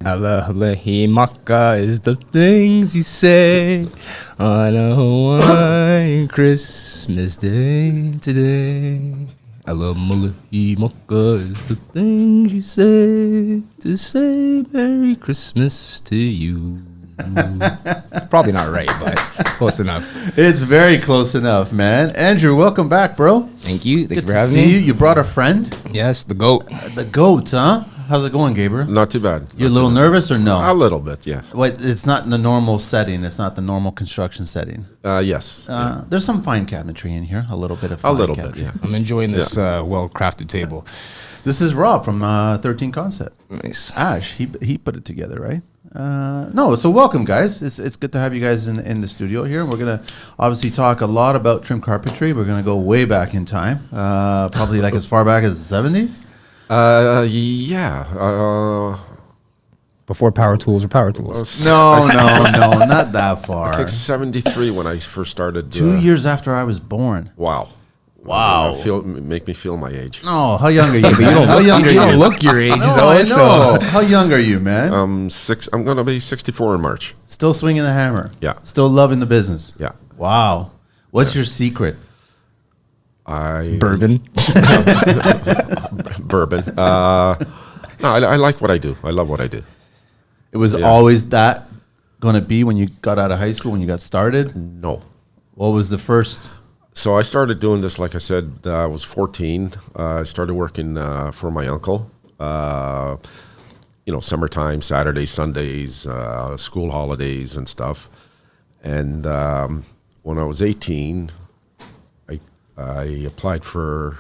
Alahimaka is the things you say on a Hawaiian Christmas day today. Alahimaka is the things you say to say Merry Christmas to you. It's probably not right, but close enough. It's very close enough, man. Andrew, welcome back, bro. Thank you. Thank you for having me. me. You brought a friend? Yes, the goat. The goat, huh? How's it going, Gabriel? Not too bad. You're a little nervous or no? A little bit, yeah. Wait, it's not in the normal setting. It's not the normal construction setting. Yes. There's some fine cabinetry in here. A little bit of a fine little cabinetry. bit, yeah. I'm enjoying this well-crafted table. This is Rob from 13 Concept. Nice. Ash, he put it together, right? No, so welcome, guys. It's good to have you guys in the studio here. We're going to obviously talk a lot about trim carpentry. We're going to go way back in time, probably like as far back as the 70s. Yeah. Before power tools or power tools. No, not that far. I think 73 when I first started. 2 years after I was born. Wow. Make me feel my age. Oh, how young are you? But you don't look your age, no, though. I know. How young are you, man? I'm going to be 64 in March. Still swinging the hammer. Yeah. Still loving the business. Yeah. Wow. What's your secret? Bourbon. Bourbon. No, I like what I do. I love what I do. It was always that going to be when you got out of high school, when you got started? No. What was the first? So I started doing this, like I said, I was 14. I started working for my uncle. Summertime, Saturdays, Sundays, school holidays and stuff. And when I was 18, I applied for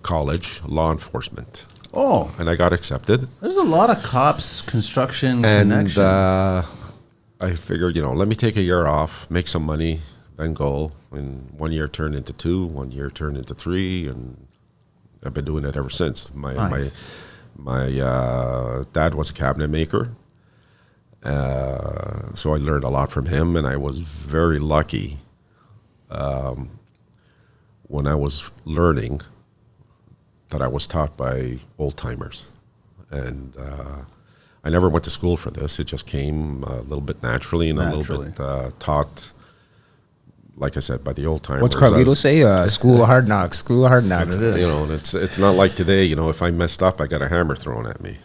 college, law enforcement. Oh. And I got accepted. There's a lot of cops, construction and connection. I figured, let me take a year off, make some money, then go. And 1 year turned into 2, 1 year turned into 3, and I've been doing it ever since. My dad was a cabinet maker, so I learned a lot from him, and I was very lucky when I was learning that I was taught by old-timers. And I never went to school for this. It just came a little bit naturally and a little bit taught, like I said, by the old-timers. What's Carlito say? School of hard knocks. School of hard knocks. It's not like today, if I messed up, I got a hammer thrown at me,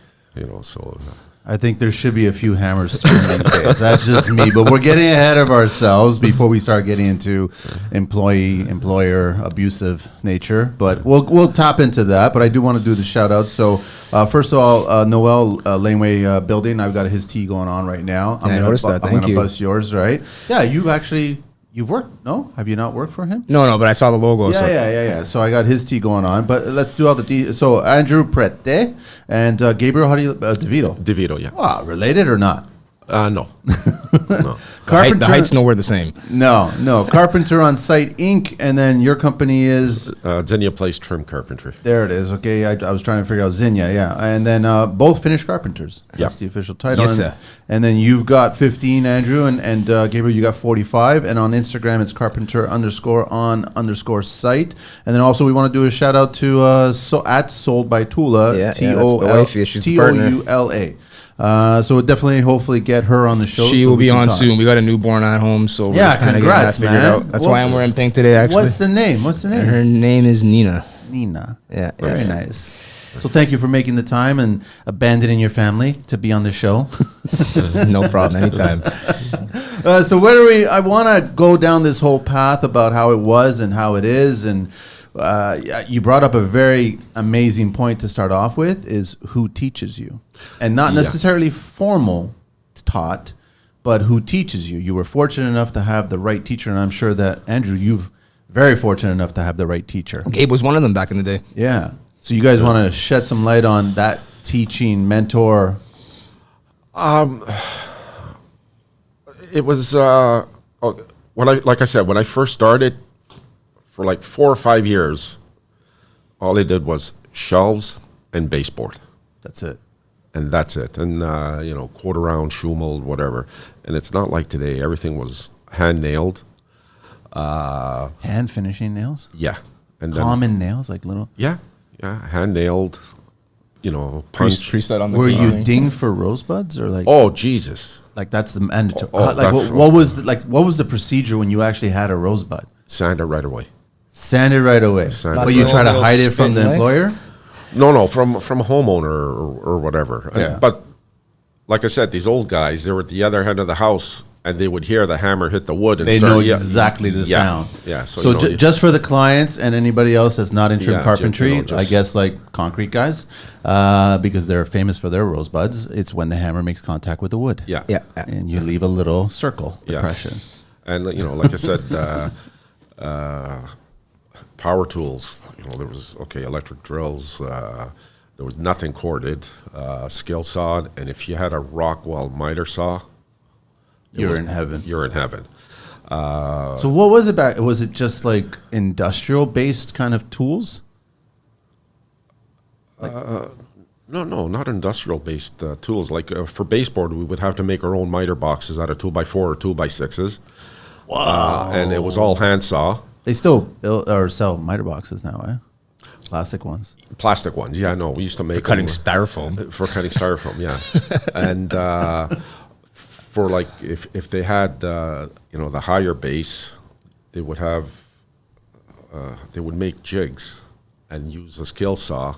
so... I think there should be a few hammers thrown these days. That's just me. But we're getting ahead of ourselves before we start getting into employer abusive nature. But we'll tap into that. But I do want to do the shout outs. So first of all, Noel Laneway Building, I've got his tea going on right now. I noticed that. I'm going to bust yours, right? Yeah, you've worked, no? Have you not worked for him? No, but I saw the logo. Yeah. So I got his tea going on. But let's do all the tea. So Andrew Prete and Gabriel, how do you, DiVito? DiVito, yeah. Wow, related or not? No. No. The height's nowhere the same. No. Carpenter on Site Inc. And then your company is? Zinnia Place Trim Carpentry. There it is. Okay, I was trying to figure out Zinnia, yeah. And then both finished carpenters. That's the official title. Yes, sir. And then you've got 15, Andrew, and Gabriel, you got 45. And on Instagram, it's carpenter_on_site. And then also we want to do a shout out to at Sold by Tula. Yeah, that's the wifey. She's the partner. TOULA. So we'll definitely, hopefully, get her on the show. She will be on soon. We got a newborn at home, so we're just kind of getting that figured out. That's why I'm wearing pink today, actually. What's the name? Her name is Nina. Yeah, very nice. So thank you for making the time and abandoning your family to be on the show. No problem, anytime. So I want to go down this whole path about how it was and how it is, and you brought up a very amazing point to start off with, is who teaches you. And not necessarily formal taught, but who teaches you. You were fortunate enough to have the right teacher, and I'm sure that, Andrew, you've very fortunate enough to have the right teacher. Gabe was one of them back in the day. Yeah. So you guys want to shed some light on that teaching mentor? It was like I said, when I first started, for like 4 or 5 years, all they did was shelves and baseboard. That's it. And that's it. And, quarter round, shoe mold, whatever. And it's not like today. Everything was hand nailed. Hand finishing nails? Yeah. And common nails, like little? Yeah. Hand nailed. punch. Preset on the Were you casing. dinged for rosebuds or like? Oh Jesus! Like that's the mandatory. Oh, like what was the procedure when you actually had a rosebud? Sand it right away. Sand it right away. Sand But it you right try away. to hide it from the Spin, right? employer. No, from a homeowner or whatever. Yeah. But like I said, these old guys, they were at the other end of the house, and they would hear the hammer hit the wood, and They start, know exactly the sound. Yeah. So just for the clients and anybody else that's not in trim Yeah, carpentry, you know, I guess like concrete guys, because they're famous for their rosebuds. It's when the hammer makes contact with the wood. Yeah. Yeah. And you leave a little circle Yeah. depression. And like I said, power tools. There was electric drills. There was nothing corded, skill sawed, and if you had a Rockwell miter saw, You're in heaven. You're in heaven. So what was it back? Was it just like industrial based kind of tools? No, not industrial-based tools. Like for baseboard, we would have to make our own miter boxes out of 2x4 or 2x6s. Wow! And it was all hand saw. They still build or sell miter boxes now, eh? Plastic ones. Plastic ones, yeah. No, we used to make Cutting them, styrofoam. for cutting styrofoam, yeah. And for like if they had the higher base, they would have they would make jigs and use the skill saw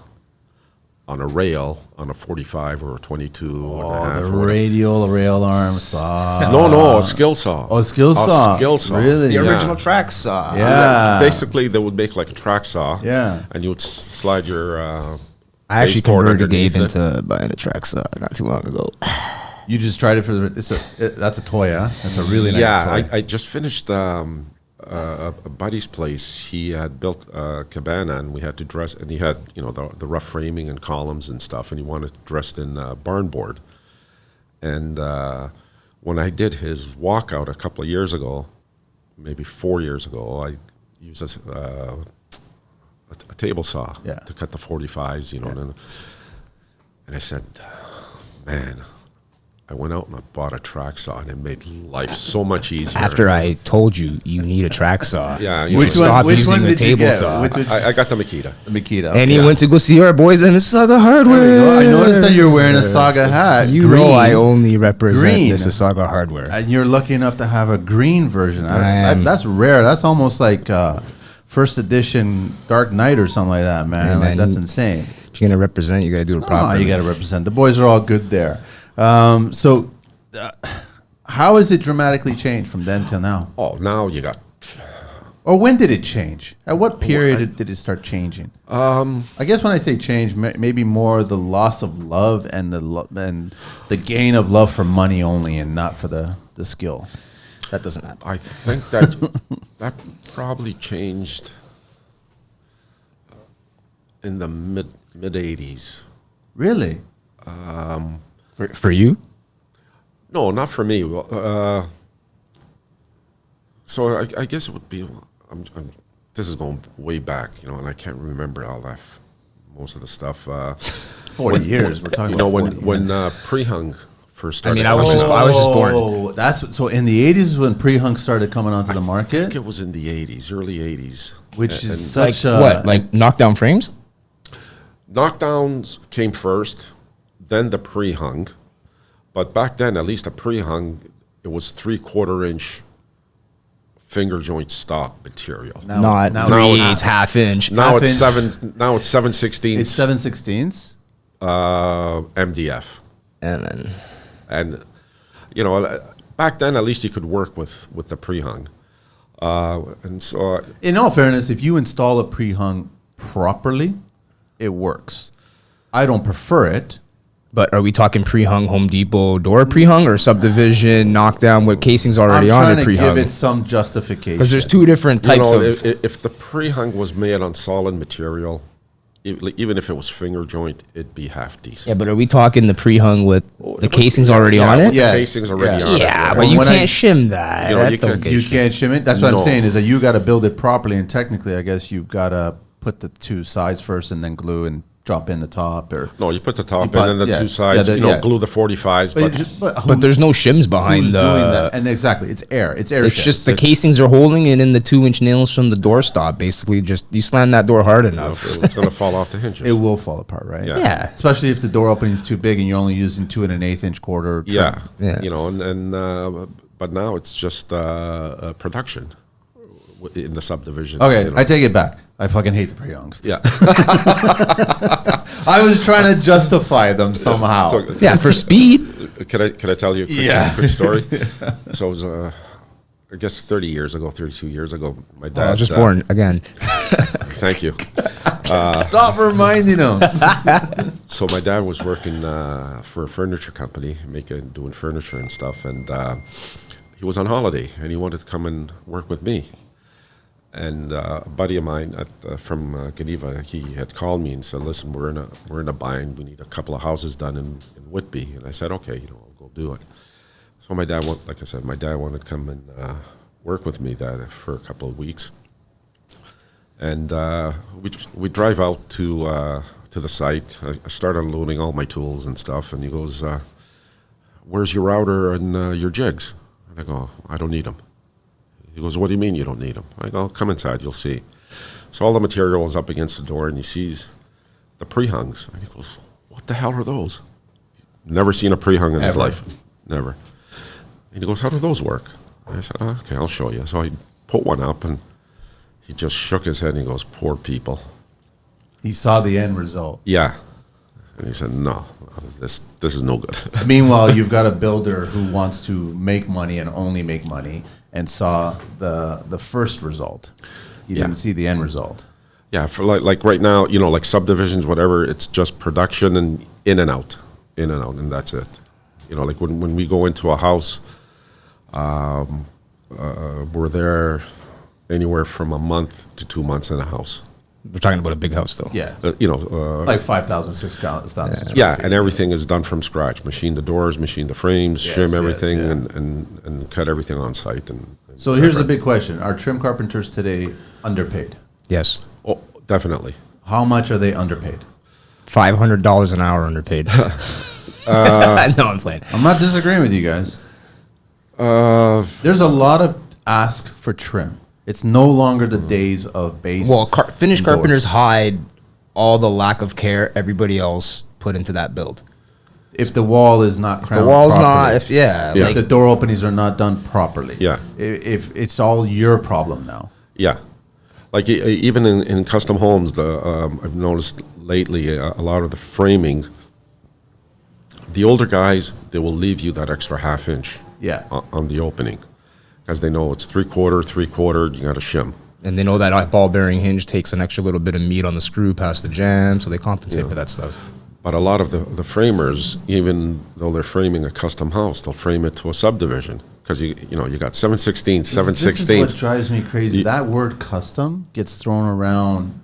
on a rail on a 45 or a 22 and a half. The or whatever. radial rail arm saw. No, a skill saw. Oh, a skill saw. A skill saw. Really? The Yeah. original track saw. Yeah. Basically, they would make like a track saw. Yeah. And you would slide your. I actually baseboard converted Gabe underneath it. into buying a track saw not too long ago. You just tried it for the. That's a toy, huh? That's a really nice Yeah, toy. I just finished a buddy's place. He had built a cabana, and we had to dress. And he had the rough framing and columns and stuff, and he wanted it dressed in barn board. And when I did his walkout a couple of years ago, maybe 4 years ago, I used a table saw to cut the 45s, and I said, man, I went out and I bought a track saw, and it made life so much easier. After I told you need a track saw, Yeah, you which should one- stop which using one the did you table get? saw. I got the Makita. Makita. And he Yeah. went to go see our boys in Mississauga Hardware. There we go. I noticed that you're wearing a Saga hat. You green, know I only represent Green. Mississauga Hardware. and you're lucky enough to have a green version. I am. That's rare. That's almost like first edition Dark Knight or something like that, man. Hey, Like man, that's you- insane. If you're gonna represent, you gotta do it Oh, properly. you got to represent. The boys are all good there. So, how has it dramatically changed from then till now? Oh, now you got. Or when did it change? At what period did it start changing? I guess when I say change, maybe more the loss of love and the gain of love for money only, and not for the skill. That doesn't happen. I think that probably changed in the mid '80s. Really? For you? No, not for me. So I guess it would be. This is going way back, and I can't remember all that. Most of the stuff. 40 years. We're talking about 40 when years. pre-hung first I started. mean, I was just born. Oh, that's so. In the 80s is when pre-hung started coming onto the I market, think it was in the '80s, early '80s, which is Like such a what? Like knockdown frames? knockdowns came first, then the pre-hung. But back then, at least a pre-hung, it was 3/4 inch finger joint stock material. Not now three-eighths, it's half inch. Now it's half inch. 7/16 It's 7/16. MDF, And then back then at least you could work with the pre-hung, and so In all fairness, if you install a pre-hung properly, it works. I don't prefer it. but are we talking pre-hung Home Depot door pre-hung or subdivision knockdown with casings already I'm on trying it to pre-hung? give it some justification. Because there's two different types of. if the pre-hung was made on solid material, even if it was finger joint, it'd be half decent. Yeah, but are we talking the pre-hung with the casings already on with it? the Yes, casings already yeah. on it. Yeah, right? but you When I- can't shim that. You know, That you don't can- get You shimmed. can't shim it. That's what I'm No. saying is that you got to build it properly, and technically, I guess you've got to put the two sides first and then glue and drop in the top or? No, you put the top put- in and the yeah, two sides. yeah, You know, yeah. glue the 45s. But there's no shims behind who's the. doing that? And exactly, it's air. It's air. It's shims. just the casings are holding it in the 2-inch nails from the doorstop. Basically, just you slam that door hard enough. it's going to fall off the hinges. it will fall apart, right? Yeah. Yeah. Especially if the door opening is too big and you're only using 2 1/8 quarter. Trim. Yeah. Yeah. You know, but now it's just production in the subdivision. Okay, you know. I take it back. I fucking hate the pre-hungs. Yeah. I was trying to justify them somehow. So, Yeah, for speed. Can I tell you a quick story? So it was, I guess 32 years ago, my dad. I was just born again. Thank you. Stop reminding them. So my dad was working for a furniture company, doing furniture and stuff, and he was on holiday, and he wanted to come and work with me. And a buddy of mine from Geneva, he had called me and said, "Listen, we're in a bind. We need a couple of houses done in Whitby." And I said, "Okay, I'll go do it." So my dad wanted to come and work with me for a couple of weeks. And we drive out to the site. I started unloading all my tools and stuff, and he goes, "Where's your router and your jigs?" And I go, "I don't need them." He goes, "What do you mean you don't need them?" I go, "Come inside, you'll see." So all the material is up against the door, and he sees the pre-hungs. And he goes, "What the hell are those?" Never seen a pre-hung in his life. Never. And he goes, "How do those work?" And I said, "Okay, I'll show you." So I put one up, and he just shook his head, and he goes, "Poor people." He saw the end result. Yeah. And he said, "No, this is no good." Meanwhile, you've got a builder who wants to make money and only make money, and saw the first result. You didn't see the end result. Yeah, for like right now, like subdivisions, whatever, it's just production and in and out, and that's it. Like when we go into a house, we're there anywhere from a month to 2 months in a house. We're talking about a big house, though. Yeah. Like 5,000, 6,000. Yeah, and everything is done from scratch. Machine the doors, machine the frames, Yes, shim yes, everything, yeah. and cut everything on site. And So here's the big question. Are trim carpenters today underpaid? Yes. Oh, definitely. How much are they underpaid? $500 an hour underpaid. No, I'm playing. I'm not disagreeing with you guys. There's a lot of ask for trim. It's no longer the days of base. Well, finished doors. carpenters hide all the lack of care everybody else put into that build. If the wall is not crowned The wall's properly, not, if the door openings are not done properly. Yeah. If it's all your problem now. Yeah, like even in custom homes, I've noticed lately a lot of the framing. The older guys, they will leave you that extra half inch. Yeah. On the opening, because they know it's 3/4. You got to shim. And they know that ball bearing hinge takes an extra little bit of meat on the screw past the jam, so they compensate for that stuff. But a lot of the framers, even though they're framing a custom house, they'll frame it to a subdivision because you got 7/16, 7/16. This is what drives me crazy. That word custom gets thrown around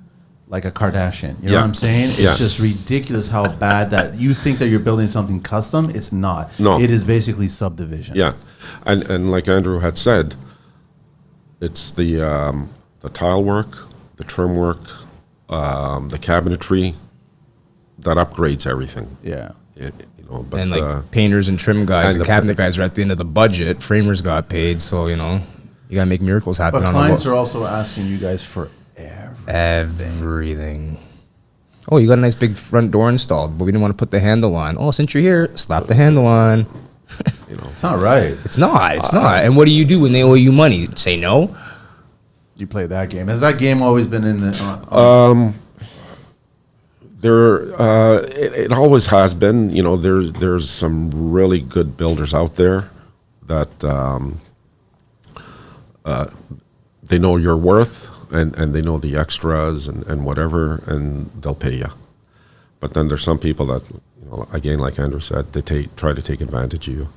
like a Kardashian. You know what I'm saying? It's just ridiculous how bad that you think that you're building something custom. It's not. No. It is basically subdivision. Yeah, and like Andrew had said, it's the tile work, the trim work, the cabinetry that upgrades everything. Yeah. But And like painters and trim guys and cabinet guys are at the end of the budget. Framers got paid, so you gotta make miracles happen. But on clients the are also asking you guys for everything. Oh, you got a nice big front door installed, but we didn't want to put the handle on. Oh, since you're here, slap the handle on. It's not right. It's not. It's not. And what do you do when they owe you money? Say no? You play that game. Has that game always been in the? It always has been. There's some really good builders out there that they know your worth and they know the extras and whatever, and they'll pay you. But then there's some people that, again, like Andrew said, they try to take advantage of you.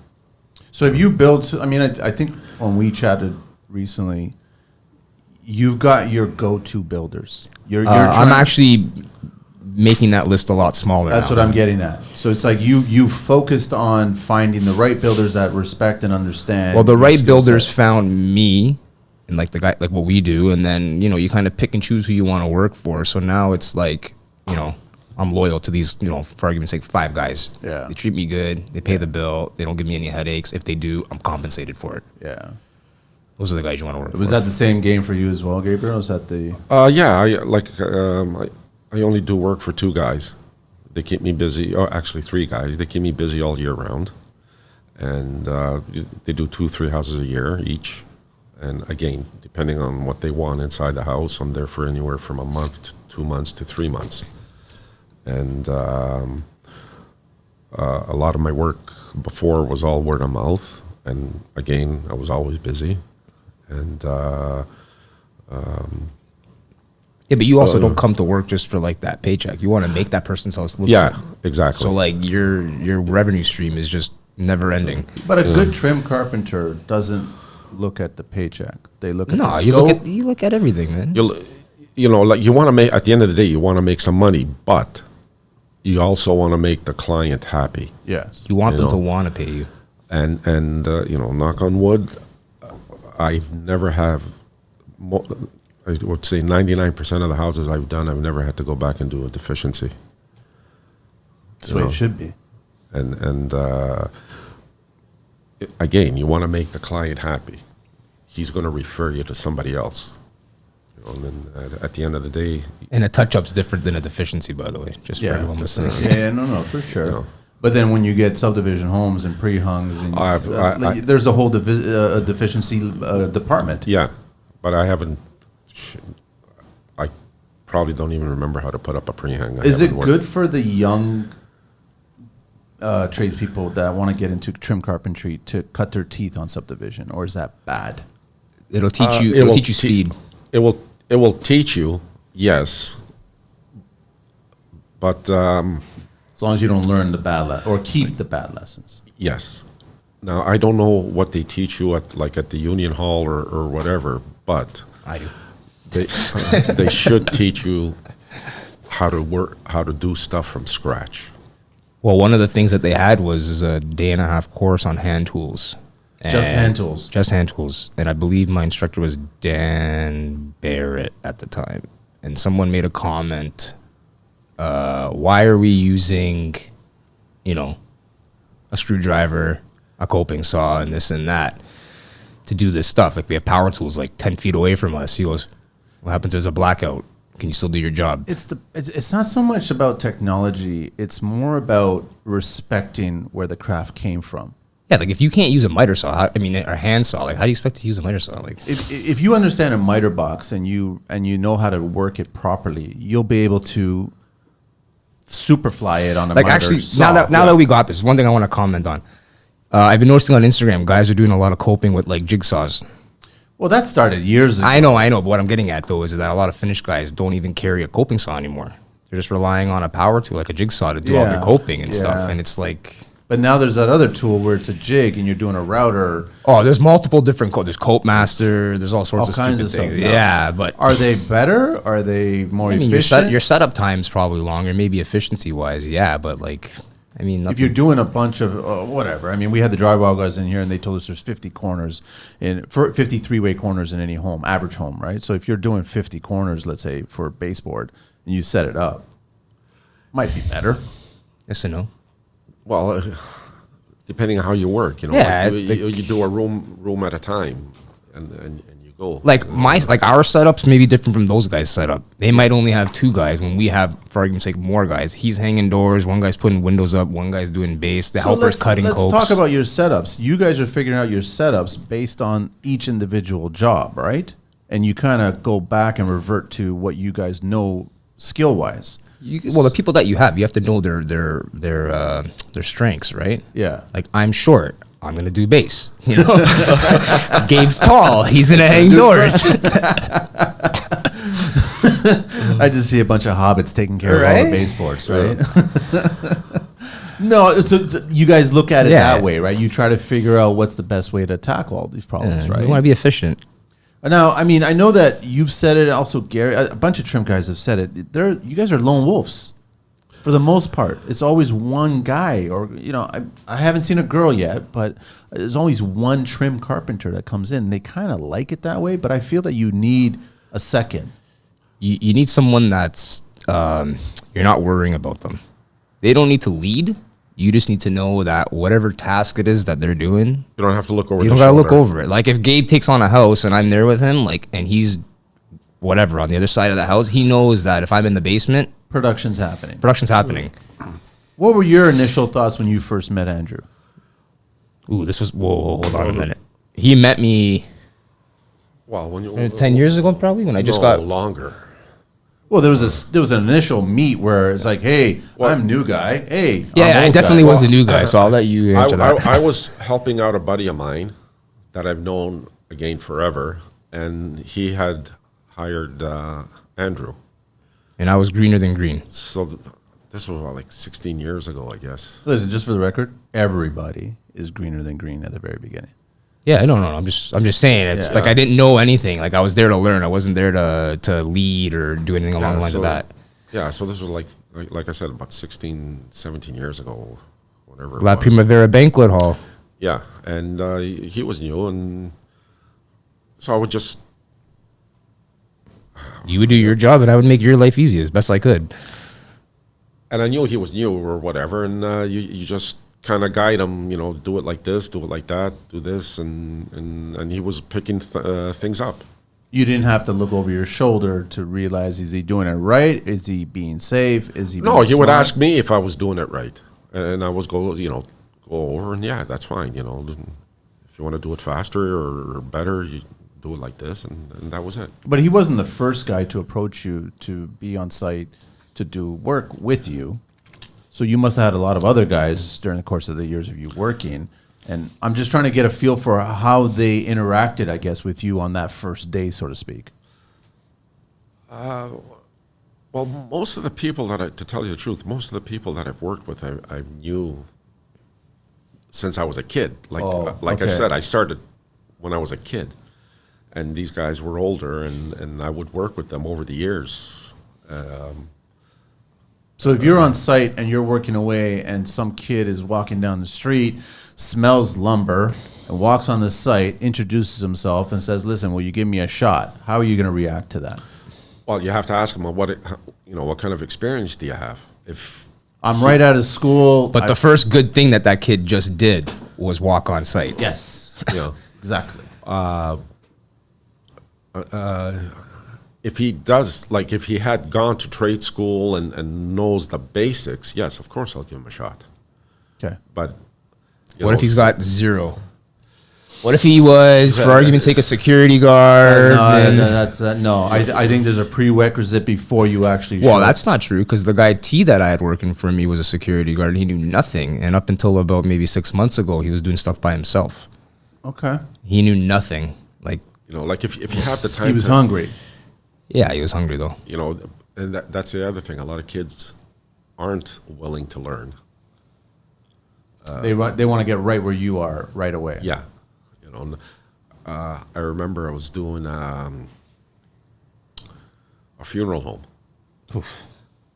So have you built? I mean, I think when we chatted recently, you've got your go-to builders. You're I'm actually making that list a lot smaller. That's now. what I'm getting at. So it's like you focused on finding the right builders that respect and understand. Well, the your right skill builders set. found me, and like the guy, like what we do, and then you kind of pick and choose who you want to work for. So now it's like I'm loyal to these, for argument's sake, 5 guys. Yeah. They treat me good. They pay the bill. They don't give me any headaches. If they do, I'm compensated for it. Yeah. Those are the guys you want to work for. Was that the same game for you as well, Gabriel? Was that the... I only do work for 2 guys. They keep me busy. Oh, actually 3 guys. They keep me busy all year round. And they do 2-3 houses a year each. And again, depending on what they want inside the house, I'm there for anywhere from a month to 2 months to 3 months. And a lot of my work before was all word of mouth. And again, I was always busy. And yeah, but you also don't come to work just for like that paycheck. You want to make that person's house look good. Exactly. So like your revenue stream is just never ending. But a good trim carpenter doesn't look at the paycheck. They look at the scope. you look at everything, man. You want to make, at the end of the day, you want to make some money, but you also want to make the client happy. Yes. You want them to want to pay you. And knock on wood, I've never have, I would say 99% of the houses I've done, I've never had to go back and do a deficiency. That's the way it should be. And again, you want to make the client happy. He's going to refer you to somebody else. And then at the end of the day... And a touch-up's different than a deficiency, by the way, just for everyone listening. No, for sure. But then when you get subdivision homes and pre-hungs, and there's a whole deficiency department. Yeah, but I haven't... I probably don't even remember how to put up a pre-hung. Is it good for the young tradespeople that want to get into trim carpentry to cut their teeth on subdivision, or is that bad? It'll teach you. It'll teach you speed. It will teach you, yes. But as long as you don't learn the bad or keep the bad lessons. Yes. Now I don't know what they teach you at the union hall or whatever, but I do. They should teach you how to do stuff from scratch. Well, one of the things that they had was a 1.5-day course on hand tools. Just hand tools. Just hand tools. And I believe my instructor was Dan Barrett at the time. And someone made a comment, why are we using, a screwdriver, a coping saw, and this and that to do this stuff? Like, we have power tools like 10 feet away from us. He goes, what happens if there's a blackout? Can you still do your job? It's not so much about technology. It's more about respecting where the craft came from. Yeah, like if you can't use a miter saw, or hand saw, like how do you expect to use a miter saw? Like if you understand a miter box and you know how to work it properly, you'll be able to superfly it on a miter actually saw. now that we got this, one thing I want to comment on. I've been noticing on Instagram, guys are doing a lot of coping with like jigsaws. Well, that started years ago. I know. But what I'm getting at though is that a lot of Finnish guys don't even carry a coping saw anymore. They're just relying on a power tool like a jigsaw to do all their coping and stuff. And it's like. But now there's that other tool where it's a jig and you're doing a router. Oh, there's multiple different there's Cope Master. There's all sorts of kinds stupid of stuff. things. Yeah, but are they better? Are they more efficient? Your setup time's probably longer, maybe efficiency wise. Yeah, but if you're doing a bunch of whatever, we had the drywall guys in here and they told us there's 50 corners for 50 three-way corners in any home, average home, right? So if you're doing 50 corners, let's say for a baseboard, and you set it up, might be better. Yes and no. Well, depending on how you work, Yeah, you do a room at a time, and you go. Like our setups may be different from those guys' setup. They might only have 2 guys when we have, for argument's sake, more guys. He's hanging doors, one guy's putting windows up, one guy's doing base, the helper's cutting copes. Let's talk about your setups. You guys are figuring out your setups based on each individual job, right? And you kind of go back and revert to what you guys know skill-wise. The people that you have to know their strengths, right? Yeah. Like, I'm short, I'm gonna do base. Gabe's tall, he's gonna hang doors. I just see a bunch of hobbits taking care of all the baseboards, right? No, so you guys look at it that way, right? You try to figure out what's the best way to tackle all these problems, right? You want to be efficient. Now, I know that you've said it. Also, Gary, a bunch of trim guys have said it. You guys are lone wolves, for the most part. It's always one guy, or I haven't seen a girl yet, but there's always one trim carpenter that comes in. They kind of like it that way, but I feel that you need a second. You need someone that's you're not worrying about them. They don't need to lead. You just need to know that whatever task it is that they're doing, You don't have to look over. you the don't gotta look shoulder. over it. Like if Gabe takes on a house and I'm there with him, like, and he's whatever on the other side of the house, he knows that if I'm in the basement, Production's happening. production's happening. What were your initial thoughts when you first met Andrew? Ooh, this was whoa, hold on a minute. He met me Well, when you 10 years ago, probably when I just no, got. longer. Well, there was an initial meet where it's like, hey, I'm a new guy. Hey, Yeah, I'm I old definitely guy. was a new guy, so I'll let you answer that. I was helping out a buddy of mine that I've known again forever, and he had hired Andrew. And I was greener than green. So this was like 16 years ago, I guess. Listen, just for the record, everybody is greener than green at the very beginning. Yeah, no. I'm just saying. It's Yeah. like I didn't know anything. Like I was there to learn. I wasn't there to lead or do anything along the lines of that. Yeah, so this was like I said, about 16, 17 years ago, whatever. La it was. Primavera Banquet Hall. Yeah, and he was new, and so I would just You would do your job, and I would make your life easy as best I could. and I knew he was new or whatever, and you just kind of guide him, do it like this, do it like that, do this, and he was picking things up. You didn't have to look over your shoulder to realize, is he doing it right? Is he being safe? Is he No, being he would smart? ask me if I was doing it right, and I was go over, and yeah, that's fine, if you want to do it faster or better, you do it like this, and that was it. But he wasn't the first guy to approach you to be on site to do work with you. So you must have had a lot of other guys during the course of the years of you working. And I'm just trying to get a feel for how they interacted, I guess, with you on that first day, so to speak. Well, most of the people to tell you the truth, most of the people that I've worked with, I knew since I was a kid. Like I okay. said, I started when I was a kid, and these guys were older, and I would work with them over the years. So if you're on site and you're working away and some kid is walking down the street, smells lumber, and walks on the site, introduces himself and says, listen, will you give me a shot? How are you going to react to that? Well, you have to ask them what kind of experience do you have? If I'm right out of school. But the first good thing that kid just did was walk on site. Yes, exactly. if he does, like if he had gone to trade school and knows the basics, yes, of course I'll give him a shot. Okay. But What if he's got zero? What if he was, for argument's sake, a security guard? No, I think there's a prerequisite before you actually Well, show. that's not true, because the guy T that I had working for me was a security guard, and he knew nothing. And up until about maybe 6 months ago, he was doing stuff by himself. Okay. He knew nothing. Like, like if you have the time, He was hungry. yeah, he was hungry though. and that's the other thing. A lot of kids aren't willing to learn. They want to get right where you are right away. Yeah, I remember I was doing a funeral home,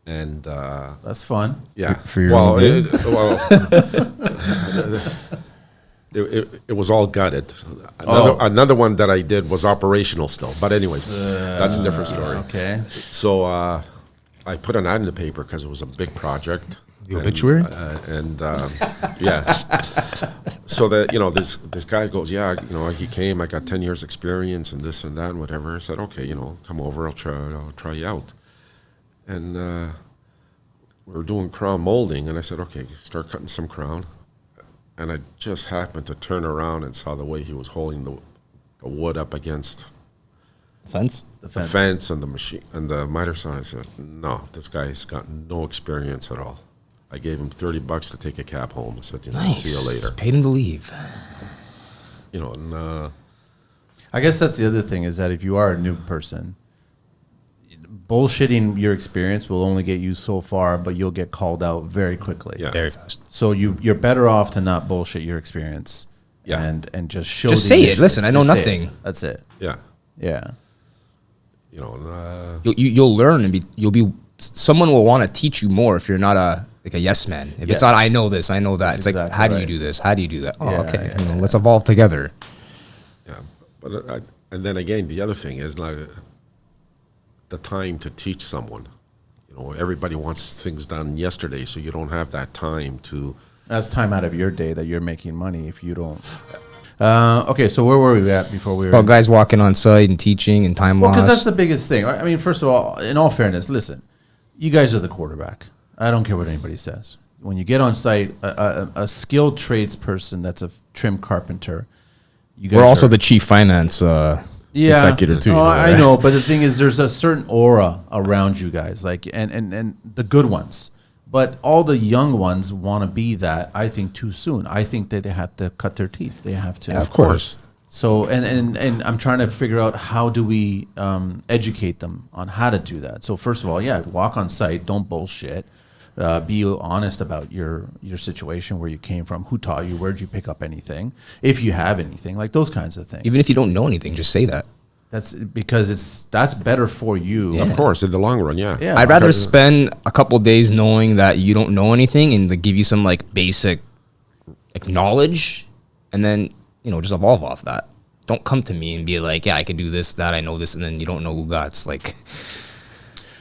and That's fun. yeah, For your own good? It was all gutted. Another one that I did was operational still, but anyways, that's a different story. Okay. So I put an ad in the paper because it was a big project. The obituary? Yeah. So that this guy goes, yeah, he came. I got 10 years experience and this and that and whatever. I said, okay, come over. I'll try you out. And we were doing crown molding, and I said, okay, start cutting some crown. And I just happened to turn around and saw the way he was holding the wood up against Fence? The the fence and the machine and the miter saw. I said, no, this guy's got no experience at all. I gave him $30 to take a cab home. I said, Nice. see you later. Paid him to leave. And I guess that's the other thing is that if you are a new person, bullshitting your experience will only get you so far, but you'll get called out very quickly. Yeah. Very fast. So you're better off to not bullshit your experience. Yeah. And just show. Just the say it. initiative. Listen, I know Just say nothing. it. That's it. yeah, Yeah. You'll learn and you'll be. Someone will want to teach you more if you're not a yes man. If Yes. it's not, I know this, I know that. That's it's like, exactly how do right. you do this? How do you do that? Oh, Yeah, okay. yeah, Let's evolve together. yeah. But and then again, the other thing is like the time to teach someone. everybody wants things done yesterday, so you don't have that time to. That's time out of your day that you're making money if you don't. Okay, so where were we at before we were? Well, guys walking on site and teaching and time Well, loss. because that's the biggest thing. I mean, first of all, in all fairness, listen, you guys are the quarterback. I don't care what anybody says. When you get on site, a skilled tradesperson that's a trim carpenter, you guys We're also are, the chief finance executive too. Oh, I right? know, but the thing is, there's a certain aura around you guys, like, and the good ones. But all the young ones want to be that, I think, too soon. I think that they have to cut their teeth. They have to. Yeah, of course. So, and I'm trying to figure out how do we educate them on how to do that. So first of all, yeah, walk on site. Don't bullshit. Be honest about your situation, where you came from, who taught you, where'd you pick up anything, if you have anything, like those kinds of things. Even if you don't know anything, just say that. That's because that's better for you. Yeah. Of course, in the long run, yeah. Yeah. I'd rather spend a couple days knowing that you don't know anything and to give you some like basic knowledge, and then just evolve off that. Don't come to me and be like, yeah, I can do this, that, I know this, and then you don't know who got's like.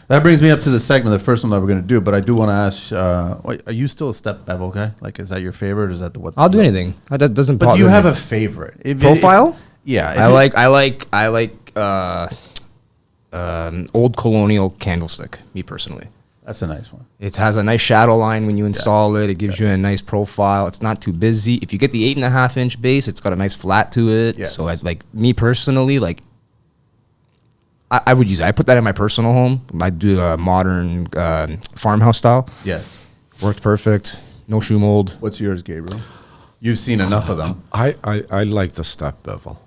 That brings me up to the segment, the first one that we're going to do. But I do want to ask, wait, are you still a step bevel guy? Like, is that your favorite, or is that the what? I'll do anything. That doesn't. But bother do you me. have a favorite Profile? Yeah, I like old colonial candlestick. Me personally, that's a nice one. it has a nice shadow line when you install it. It gives you a nice profile. It's not too busy. If you get the 8.5-inch base, it's got a nice flat to it. Yes. So I like me personally, like I would use it. I put that in my personal home. I do a modern farmhouse style. Yes. Worked perfect. No shoe mold. What's yours, Gabriel? You've seen enough of them. I like the step bevel.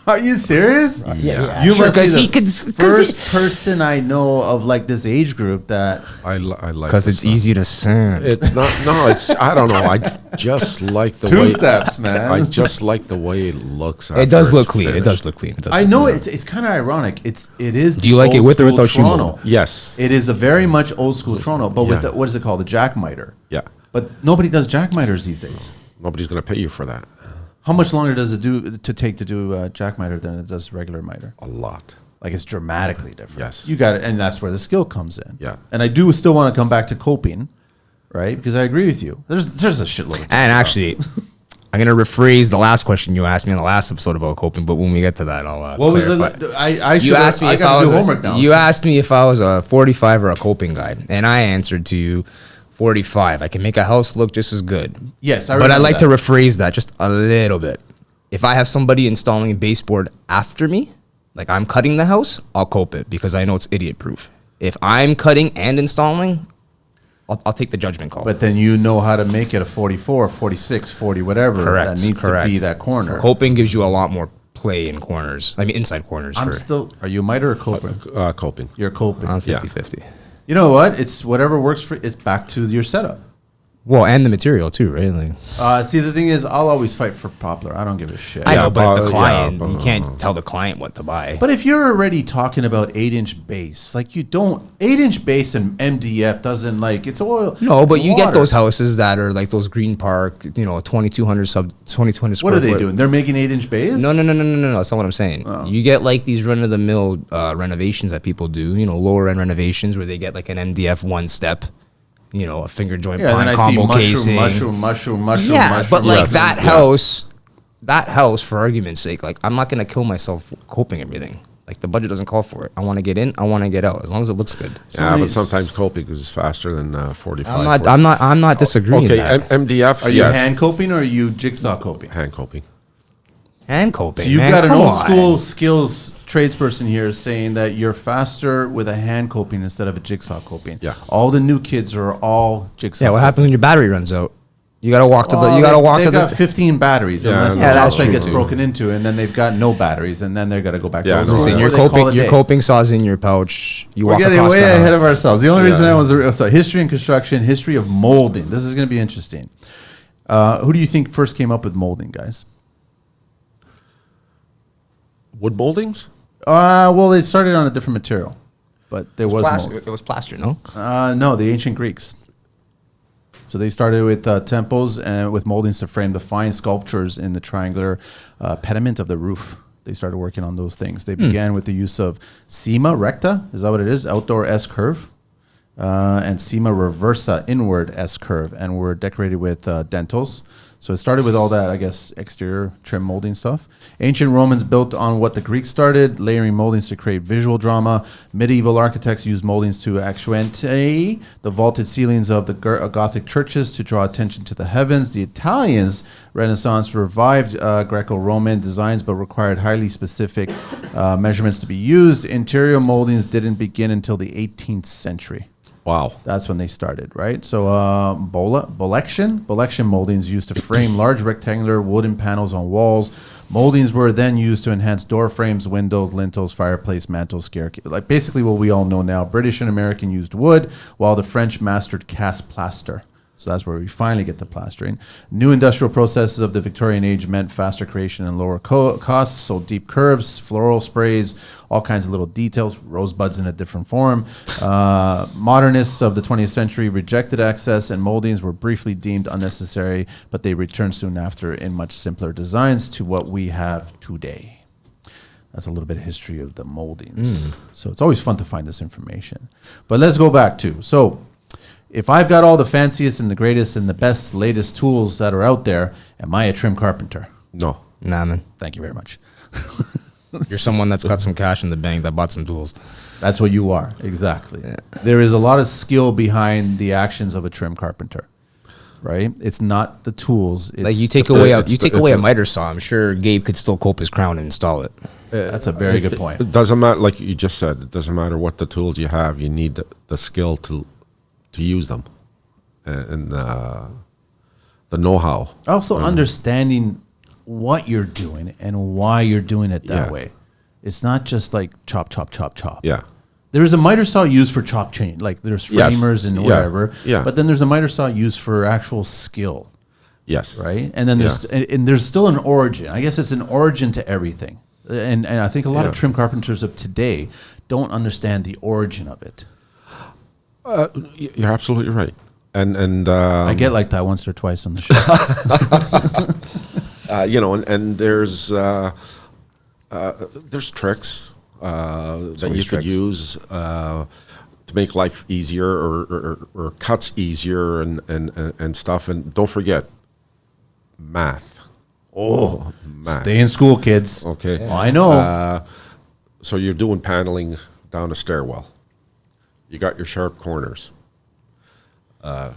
Are you serious? Yeah. You Sure, must be 'cause the he could- 'cause first person I know of like this age group that. I like Because the it's step. easy to sand. It's not. No, it's. I don't know. I just like the Two way. steps, man. I just like the way it looks. It does after look it's clean. It finished. does look clean. It does I look know clean. it's kind of ironic. It is. Do you like the it with or old without school shoe mold? Toronto. Yes. It is a very much old school Toronto, but with Yeah. what is it called? The jack miter. Yeah. But nobody does jack miters these days. Nobody's going to pay you for that. How much longer does it take to do jack miter than it does regular miter? A lot. Like it's dramatically different. Yes. You got it, and that's where the skill comes in. Yeah. And I do still want to come back to coping, right? Because I agree with you. There's a shitload. Of And actually, I'm gonna rephrase the last question you asked me in the last episode about coping. But when we get to that, I'll. what was clarify. the? I should. You asked me I if I got to was. do homework now. You asked me if I was a 45 or a coping guy, and I answered to you 45. I can make a house look just as good. Yes, but I like to rephrase that just a little bit. If I have somebody installing a baseboard after me, like I'm cutting the house, I'll cope it because I know it's idiot proof. If I'm cutting and installing, I'll take the judgment call. But then you know how to make it a 44, 46, 40, whatever. Correct. That needs to be that corner. Coping gives you a lot more play in corners. I mean, inside corners. Are you a miter or coping? Coping. You're coping. I'm 50-50. You know what? It's whatever works for. It's back to your setup. Well, and the material too, right? Like, See, the thing is, I'll always fight for poplar. I don't give a shit. I know, but if but- the client, yeah, you but- can't tell the client what to buy. But if you're already talking about 8-inch base, like you don't 8-inch base and MDF doesn't like it's oil. No, but you get water. those houses that are like those Green Park, 2200 square What are they foot. doing? They're making 8-inch base. No. That's not what I'm saying. Oh. You get like these run of the mill renovations that people do. Lower end renovations where they get like an MDF one step. A finger joint Yeah, then I pine see combo casing. mushroom. Yeah, but like Yes. that Yeah. house, for argument's sake, like I'm not gonna kill myself coping everything. Like the budget doesn't call for it. I want to get in, I want to get out, as long as it looks good. Yeah, but sometimes coping is faster than 45. I'm not disagreeing. Okay, that. MDF. Are you yes. hand coping or are you jigsaw coping? Hand coping? Hand coping. So you've man, got an come old on. school skills tradesperson here saying that you're faster with a hand coping instead of a jigsaw coping. Yeah. All the new kids are all jigsaw. Yeah, what coping. happens when your battery runs out? You gotta walk to the. Well, You gotta walk they've to got the. 15 batteries Yeah, unless the yeah, job that's site true gets too. broken into, and then they've got no batteries, and then they're gonna go back. Yeah, to no, the Listen, store, your or they call coping, it your a day. coping saw's in your pouch. You We're walk getting across way the ahead of ourselves. The only reason Yeah. I was so history and construction, history of molding. This is going to be interesting. Who do you think first came up with molding, guys? Wood moldings? Well, they started on a different material, but there was plaster. mold. It was plaster, no? No, the ancient Greeks. So they started with temples and with moldings to frame the fine sculptures in the triangular pediment of the roof. They started working on those things. They began with the use of sema recta. Is that what it is? Outdoor S curve. and Cima reversa inward S curve, and were decorated with dentils. So it started with all that, I guess, exterior trim molding stuff. Ancient Romans built on what the Greeks started, layering moldings to create visual drama. Medieval architects used moldings to accentuate the vaulted ceilings of the Gothic churches to draw attention to the heavens. The Italians, Renaissance, revived Greco-Roman designs but required highly specific measurements to be used. Interior moldings didn't begin until the 18th century. Wow. That's when they started, right? So bolection moldings used to frame large rectangular wooden panels on walls. Moldings were then used to enhance door frames, windows, lintels, fireplace, mantles, staircase. Like basically what we all know now. British and American used wood, while the French mastered cast plaster. So that's where we finally get the plastering. New industrial processes of the Victorian age meant faster creation and lower costs. So deep curves, floral sprays, all kinds of little details, rosebuds in a different form. Modernists of the 20th century rejected access, and moldings were briefly deemed unnecessary, but they returned soon after in much simpler designs to what we have today. That's a little bit of history of the moldings. So it's always fun to find this information. But let's go back to, so if I've got all the fanciest and the greatest and the best, latest tools that are out there, am I a trim carpenter? No. Nah, man. Thank you very much. You're someone that's got some cash in the bank that bought some tools. That's what you are, exactly. Yeah. There is a lot of skill behind the actions of a trim carpenter, right? It's not the tools. It's like you take away a miter saw, I'm sure Gabe could still cope his crown and install it. That's a very good point. It doesn't matter, like you just said, it doesn't matter what the tools you have. You need the skill to use them, and the know-how. Also understanding what you're doing and why you're doing it that way. It's not just like chop, chop, chop, chop. Yeah. There is a miter saw used for chop chain, like there's framers and whatever. Yeah. But then there's a miter saw used for actual skill. Yes. Right. And then there's still an origin. I guess it's an origin to everything. And I think a lot of trim carpenters of today don't understand the origin of it. You're absolutely right, and I get like that once or twice on the show. And there's tricks that you could use to make life easier or cuts easier and stuff. And don't forget math. Math. Stay in school, kids. Okay, well, I know. So you're doing paneling down a stairwell. You got your sharp corners,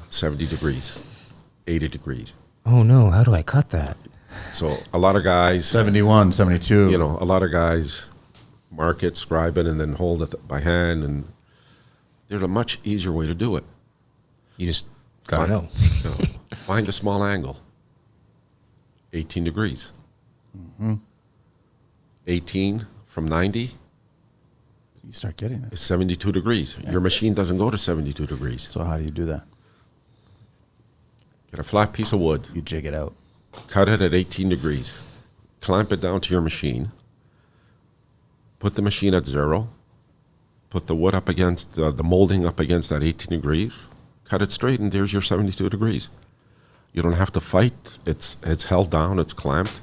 70 degrees, 80 degrees. Oh, no. How do I cut that? So a lot of guys... 71, 72. You know, a lot of guys mark it, scribe it, and then hold it by hand. And there's a much easier way to do it. You just got to know. Find a small angle, 18 degrees. 18 from 90... You start getting it. It's 72 degrees. Yeah. Your machine doesn't go to 72 degrees. So how do you do that? Get a flat piece of wood. You jig it out. Cut it at 18 degrees. Clamp it down to your machine. Put the machine at 0. Put the wood up against, the molding up against that 18 degrees. Cut it straight, and there's your 72 degrees. You don't have to fight. It's held down. It's clamped.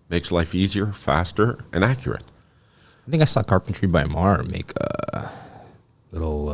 Makes life easier, faster, and accurate. I think I saw Carpentry by Mar make a little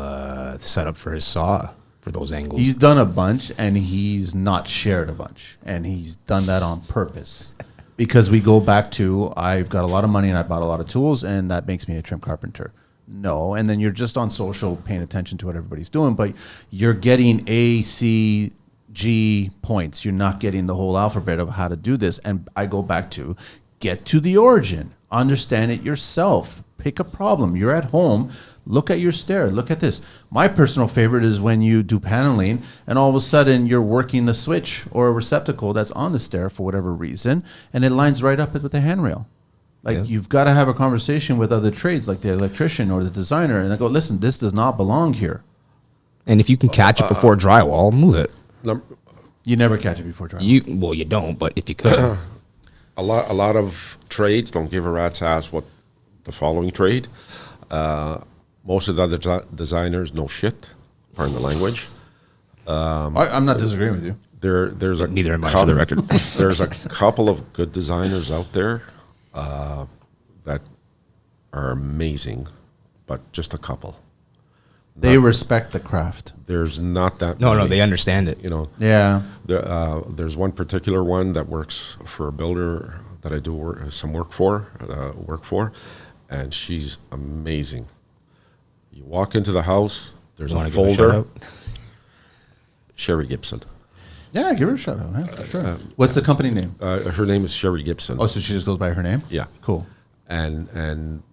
setup for his saw for those angles. He's done a bunch, and he's not shared a bunch. And he's done that on purpose. Because we go back to, I've got a lot of money, and I bought a lot of tools, and that makes me a trim carpenter. No, and then you're just on social paying attention to what everybody's doing, but you're getting A, C, G points. You're not getting the whole alphabet of how to do this. And I go back to, get to the origin. Understand it yourself. Pick a problem. You're at home. Look at your stair. Look at this. My personal favorite is when you do paneling and all of a sudden you're working the switch or a receptacle that's on the stair for whatever reason, and it lines right up with the handrail. Like you've got to have a conversation with other trades like the electrician or the designer, and I go, listen, this does not belong here. And if you can catch it before drywall, move it. You never catch it before drywall. You don't, but if you could. A lot of trades don't give a rat's ass what the following trade. Most of the other designers know shit. Pardon the language. I'm not disagreeing with you. There's a neither am I for the record. There's a couple of good designers out there that are amazing, but just a couple. They respect the craft. There's not that No, many, they understand it. you know. Yeah. There's one particular one that works for a builder that I do some work for, and she's amazing. You walk into the house, there's a Wanna give a shout folder. out? Sherry Gibson. Yeah, give her a shout out. Yeah, for sure. What's the company name? Her name is Sherry Gibson. Oh, so she just goes by her name? Yeah. Cool. And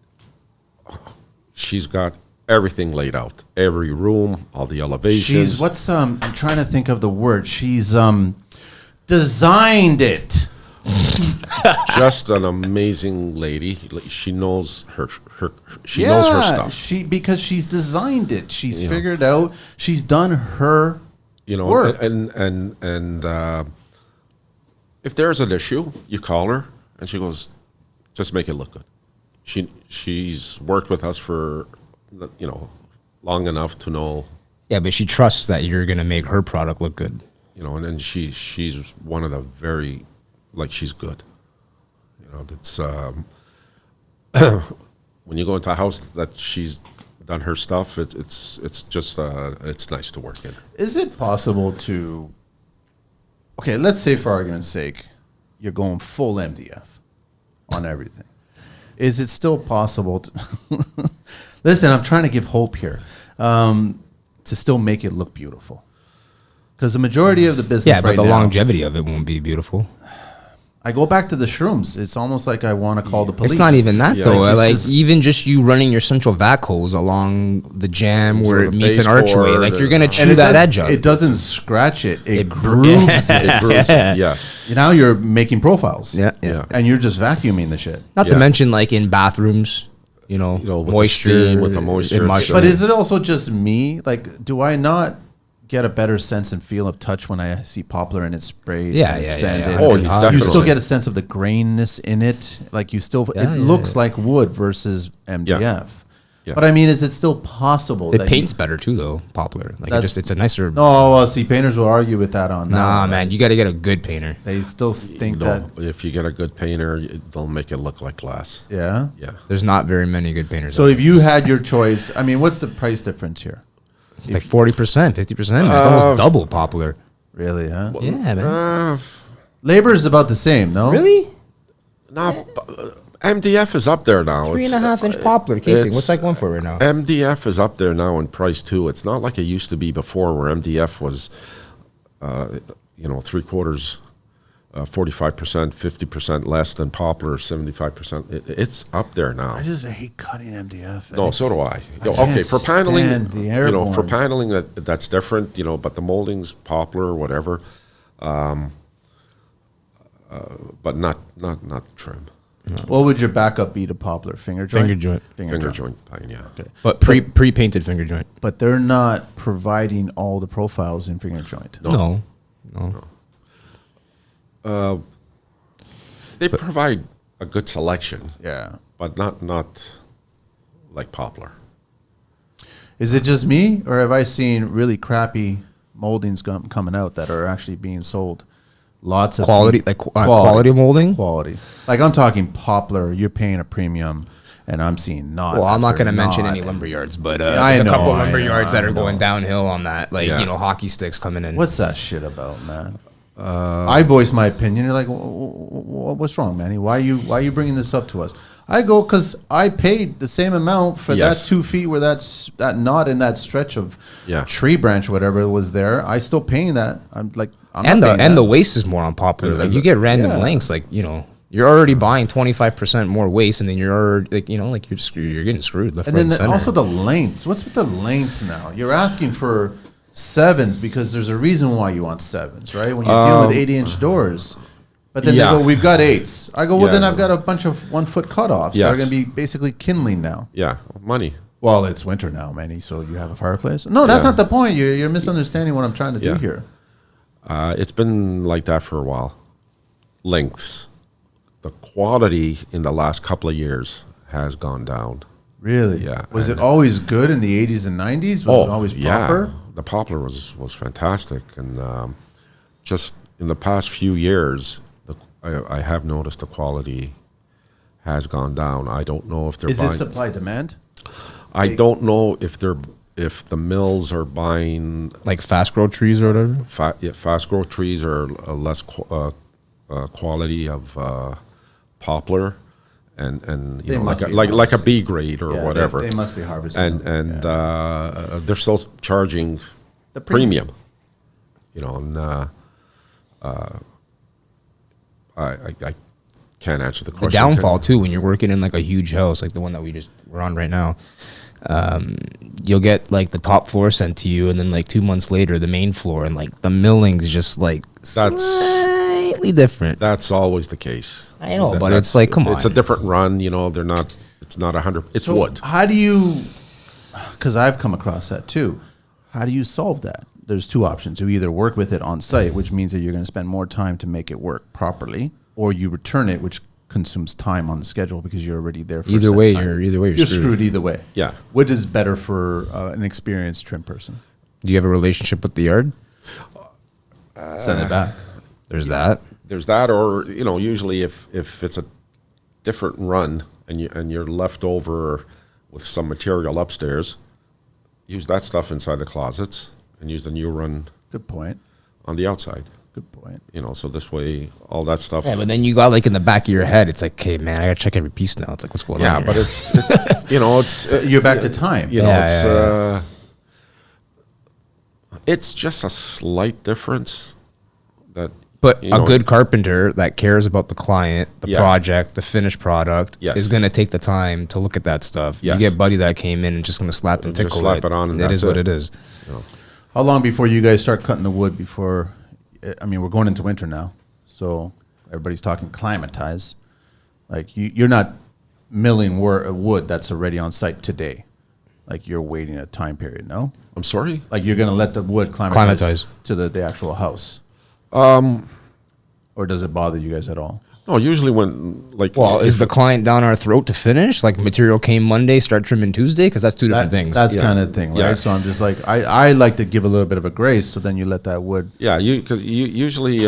she's got everything laid out. Every room, all the elevations. She's I'm trying to think of the word. She's designed it. Just an amazing lady. She knows her knows her stuff. Because she's designed it. She's figured out. She's done her work. And if there's an issue, you call her and she goes, just make it look good. She's worked with us for long enough to know. Yeah, but she trusts that you're gonna make her product look good. And then she's one of the very, she's good. It's when you go into a house that she's done her stuff, it's just it's nice to work in. Is it possible to? Okay, let's say for argument's sake, you're going full MDF on everything. Is it still possible to? Listen, I'm trying to give hope here. To still make it look beautiful, because the majority of the business, Yeah, but right the now, longevity of it won't be beautiful. I go back to the shrooms. It's almost like I want to call the police. It's not even that though. Like, Even just you running your central vac hose along the jam where it the meets an archway, baseboard, you're gonna and chew that edge up. It doesn't scratch it. It grooves it. It proves it, yeah. Now you're making profiles. Yeah. And you're just vacuuming the shit. Not to mention in bathrooms, with moisture, the steam, with the moisture, But is it also just me? Do I not get a better sense and feel of touch when I see poplar and it's sprayed? Yeah, and yeah, sanded? yeah. Oh, You definitely. still get a sense of the grainness in it. It looks like wood versus MDF. Yeah. But I mean, is it still possible? It paints better too, though. Poplar, it's a nicer. No, well, see, painters will argue with that on that. Nah, one. man, you got to get a good painter. They still think that. If you get a good painter, they'll make it look like glass. Yeah. Yeah. There's not very many good painters. So if you had your choice, I mean, what's the price difference here? It's like 40%, 50%. It's almost double Poplar. Really, huh? Yeah, man. Labor is about the same, no? Really? MDF is up there now. 3.5-inch Poplar casing. What's that going for right now? MDF is up there now in price too. It's not like it used to be before, where MDF was, 3/4, 45%, 50% less than Poplar, 75%. It's up there now. I just hate cutting MDF. No, so do I. can't Okay, for paneling, stand the airborne. for paneling that's different. But the moldings, Poplar or whatever, but not trim. What would your backup be to poplar? Finger joint? Finger joint. Finger joint pine, yeah. Okay. But pre-painted finger joint. But they're not providing all the profiles in finger joint. No. They provide a good selection, Yeah. but not like Poplar. Is it just me, or have I seen really crappy moldings coming out that are actually being sold? Lots of Quality, quality of molding? Quality. Like I'm talking poplar, you're paying a premium, and I'm seeing not. Well, I'm not after going to mention not. any lumber yards, but I there's a know, couple of I lumber know, yards that I are going know. downhill on that, Yeah. hockey sticks coming in. What's that shit about, man? I voice my opinion. You're like, what's wrong, Manny? Why are you bringing this up to us? I go because I paid the same amount for Yes. that 2 feet where that knot in that stretch of tree branch, whatever was there. I still paying that. I'm not paying that. the waste is more on Poplar. Like you get random lengths, you're already buying 25% more waste, and then you're already, you're getting screwed left, And right, then center. also the lengths. What's with the lengths now? You're asking for 7s because there's a reason why you want 7s, right? When you're dealing with 80-inch doors. But then Yeah. they go, we've got 8s. I go, well, Yeah. then I've got a bunch of 1-foot cutoffs that are Yes. going to be basically kindling now. Yeah, money. Well, it's winter now, Manny, so you have a fireplace? No, that's Yeah. not the point. You're misunderstanding what I'm trying to do Yeah. here. It's been like that for a while. Lengths. The quality in the last couple of years has gone down. Really? Yeah. Was it always good in the 80s and 90s? Was it always proper? Yeah, the Poplar was fantastic, and just in the past few years, I have noticed the quality has gone down. I don't know if they're Is buying. this supply demand? I don't know if they're if the mills are buying Like fast grow trees or whatever. fast growth trees or less quality of poplar, and you They know, must be like a harvesting. B grade or Yeah, whatever. They must be harvesting. and them. they're still charging The premium. You know, and I can't answer the The question. downfall too, when you're working in like a huge house, like the one that we're on right now, you'll get like the top floor sent to you, and then like 2 months later, the main floor, and like the milling's just like slightly different. That's always the case. I know, but That's- it's like, come on. It's a different run. You know, they're not. It's not 100. It's So wood. how do you? Because I've come across that too. How do you solve that? There's two options. You either work with it on site, which means that you're going to spend more time to make it work properly, or you return it, which consumes time on the schedule because you're already there. For a Either set way, time. you're screwed. Either way. Yeah. What is better for an experienced trim person? Do you have a relationship with the yard? Send it back. There's that. There's that, or you know, usually if it's a different run and you're left over with some material upstairs, use that stuff inside the closets and use the new run Good point. on the outside. Good point. You know, so this way all that stuff. Yeah, but then you got like in the back of your head, it's like, okay, man, I gotta check every piece now. It's like, what's going on? Yeah, here? but it's you know, it's You're back to time. you know, Yeah, it's yeah, it's just a slight difference that. But you a know, good carpenter that cares about the client, the Yeah. project, the finished product, Yes. is going to take the time to look at that stuff. Yes. You get buddy that came in and just going to slap and Just tickle slap it on and it that's is what it. it is. you know, How long before you guys start cutting the wood? Before, I mean, we're going into winter now, so everybody's talking climatize. Like you're not milling wood that's already on site today. Like you're waiting a time period. No, I'm sorry. like you're gonna let the wood climatize, Climatize. to the actual house. Or does it bother you guys at all? No, usually when like Well, if- is the client down our throat to finish? Like material came Monday, start trimming Tuesday? Because that's two different things. That's Yeah. kind of thing, right? Yeah. So I'm just like, I like to give a little bit of a grace, so then you let that wood. yeah, because usually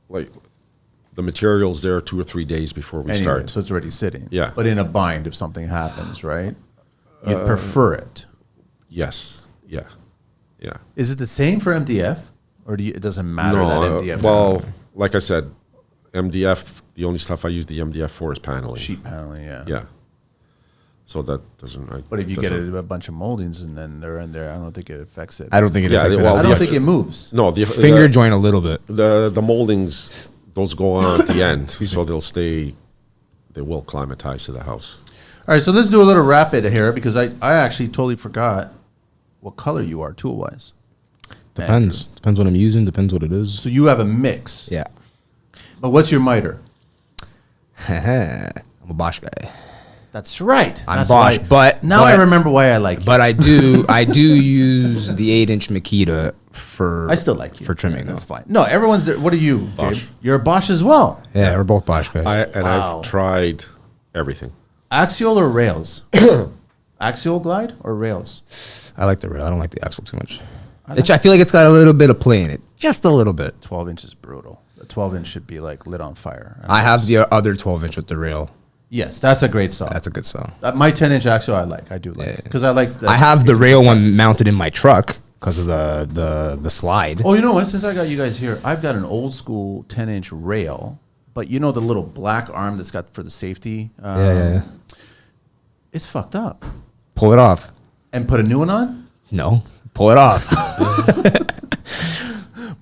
like the material's there 2 or 3 days before we Anyway, start. so it's already sitting. Yeah. But in a bind if something happens, right? You'd prefer it. Yes. Yeah. Yeah. Is it the same for MDF, or it doesn't matter that MDF? well, like I said, MDF. The only stuff I use the MDF for is paneling. sheet paneling, yeah. Yeah. So that doesn't. But if you get doesn't- a bunch of moldings and then they're in there, I don't think it affects it. I don't think it Yeah, affects it. well, I as don't much. think it moves. no, the Finger joint a little bit. the moldings, those go on at the end, so they'll stay. They will climatize to the house. All right, so let's do a little rapid here because I actually totally forgot what color you are tool wise. Depends. Depends what I'm using. Depends what it is. So you have a mix. Yeah. But what's your miter? I'm a Bosch guy. That's right. I'm That's Bosch, why- but now I remember why I like you. But I do use the 8-inch Makita for. I still like you for trimming. That's though. fine. No, everyone's there. What are you? Bosch. Babe? You're a Bosch as well. Yeah, we're both Bosch guys. Wow. I've tried everything. Axial or rails? Axial glide or rails? I like the rail. I don't like the axle too much. I feel like it's got a little bit of play in it, just a little bit. 12 inch is brutal. The 12 inch should be like lit on fire. I have the other 12-inch with the rail. Yes, that's a great saw. That's a good saw. My 10 inch axial I like. I do like because I like. I have the rail one mounted in my truck because of the slide. Oh, you know what? Since I got you guys here, I've got an old school 10 inch rail, but you know the little black arm that's got for the safety. Yeah. It's fucked up. Pull it off. And put a new one on. No, pull it off.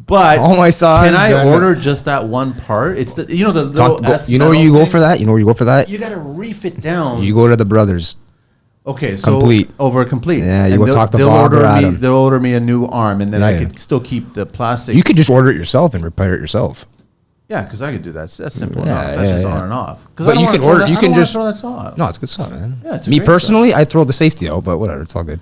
But All my saws, can I yeah. order just that one part? It's the the little S you know where metal you go thing? for that? You know where you go for that? You got to reef it down. You go to the brothers. Okay, so Complete. over complete. Yeah, you And go they'll- talk to they'll Bob or order me. Adam. They'll order me a new arm, and then I Yeah. could still keep the plastic. You could just order it yourself and repair it yourself. Yeah, because I could do that. That's simple Yeah, enough. That's yeah, just yeah. on and off. Because But you can order. You can just throw that saw out. No, it's a good saw, man. Yeah, it's a Me great personally, I throw the safety out, but whatever, it's all good.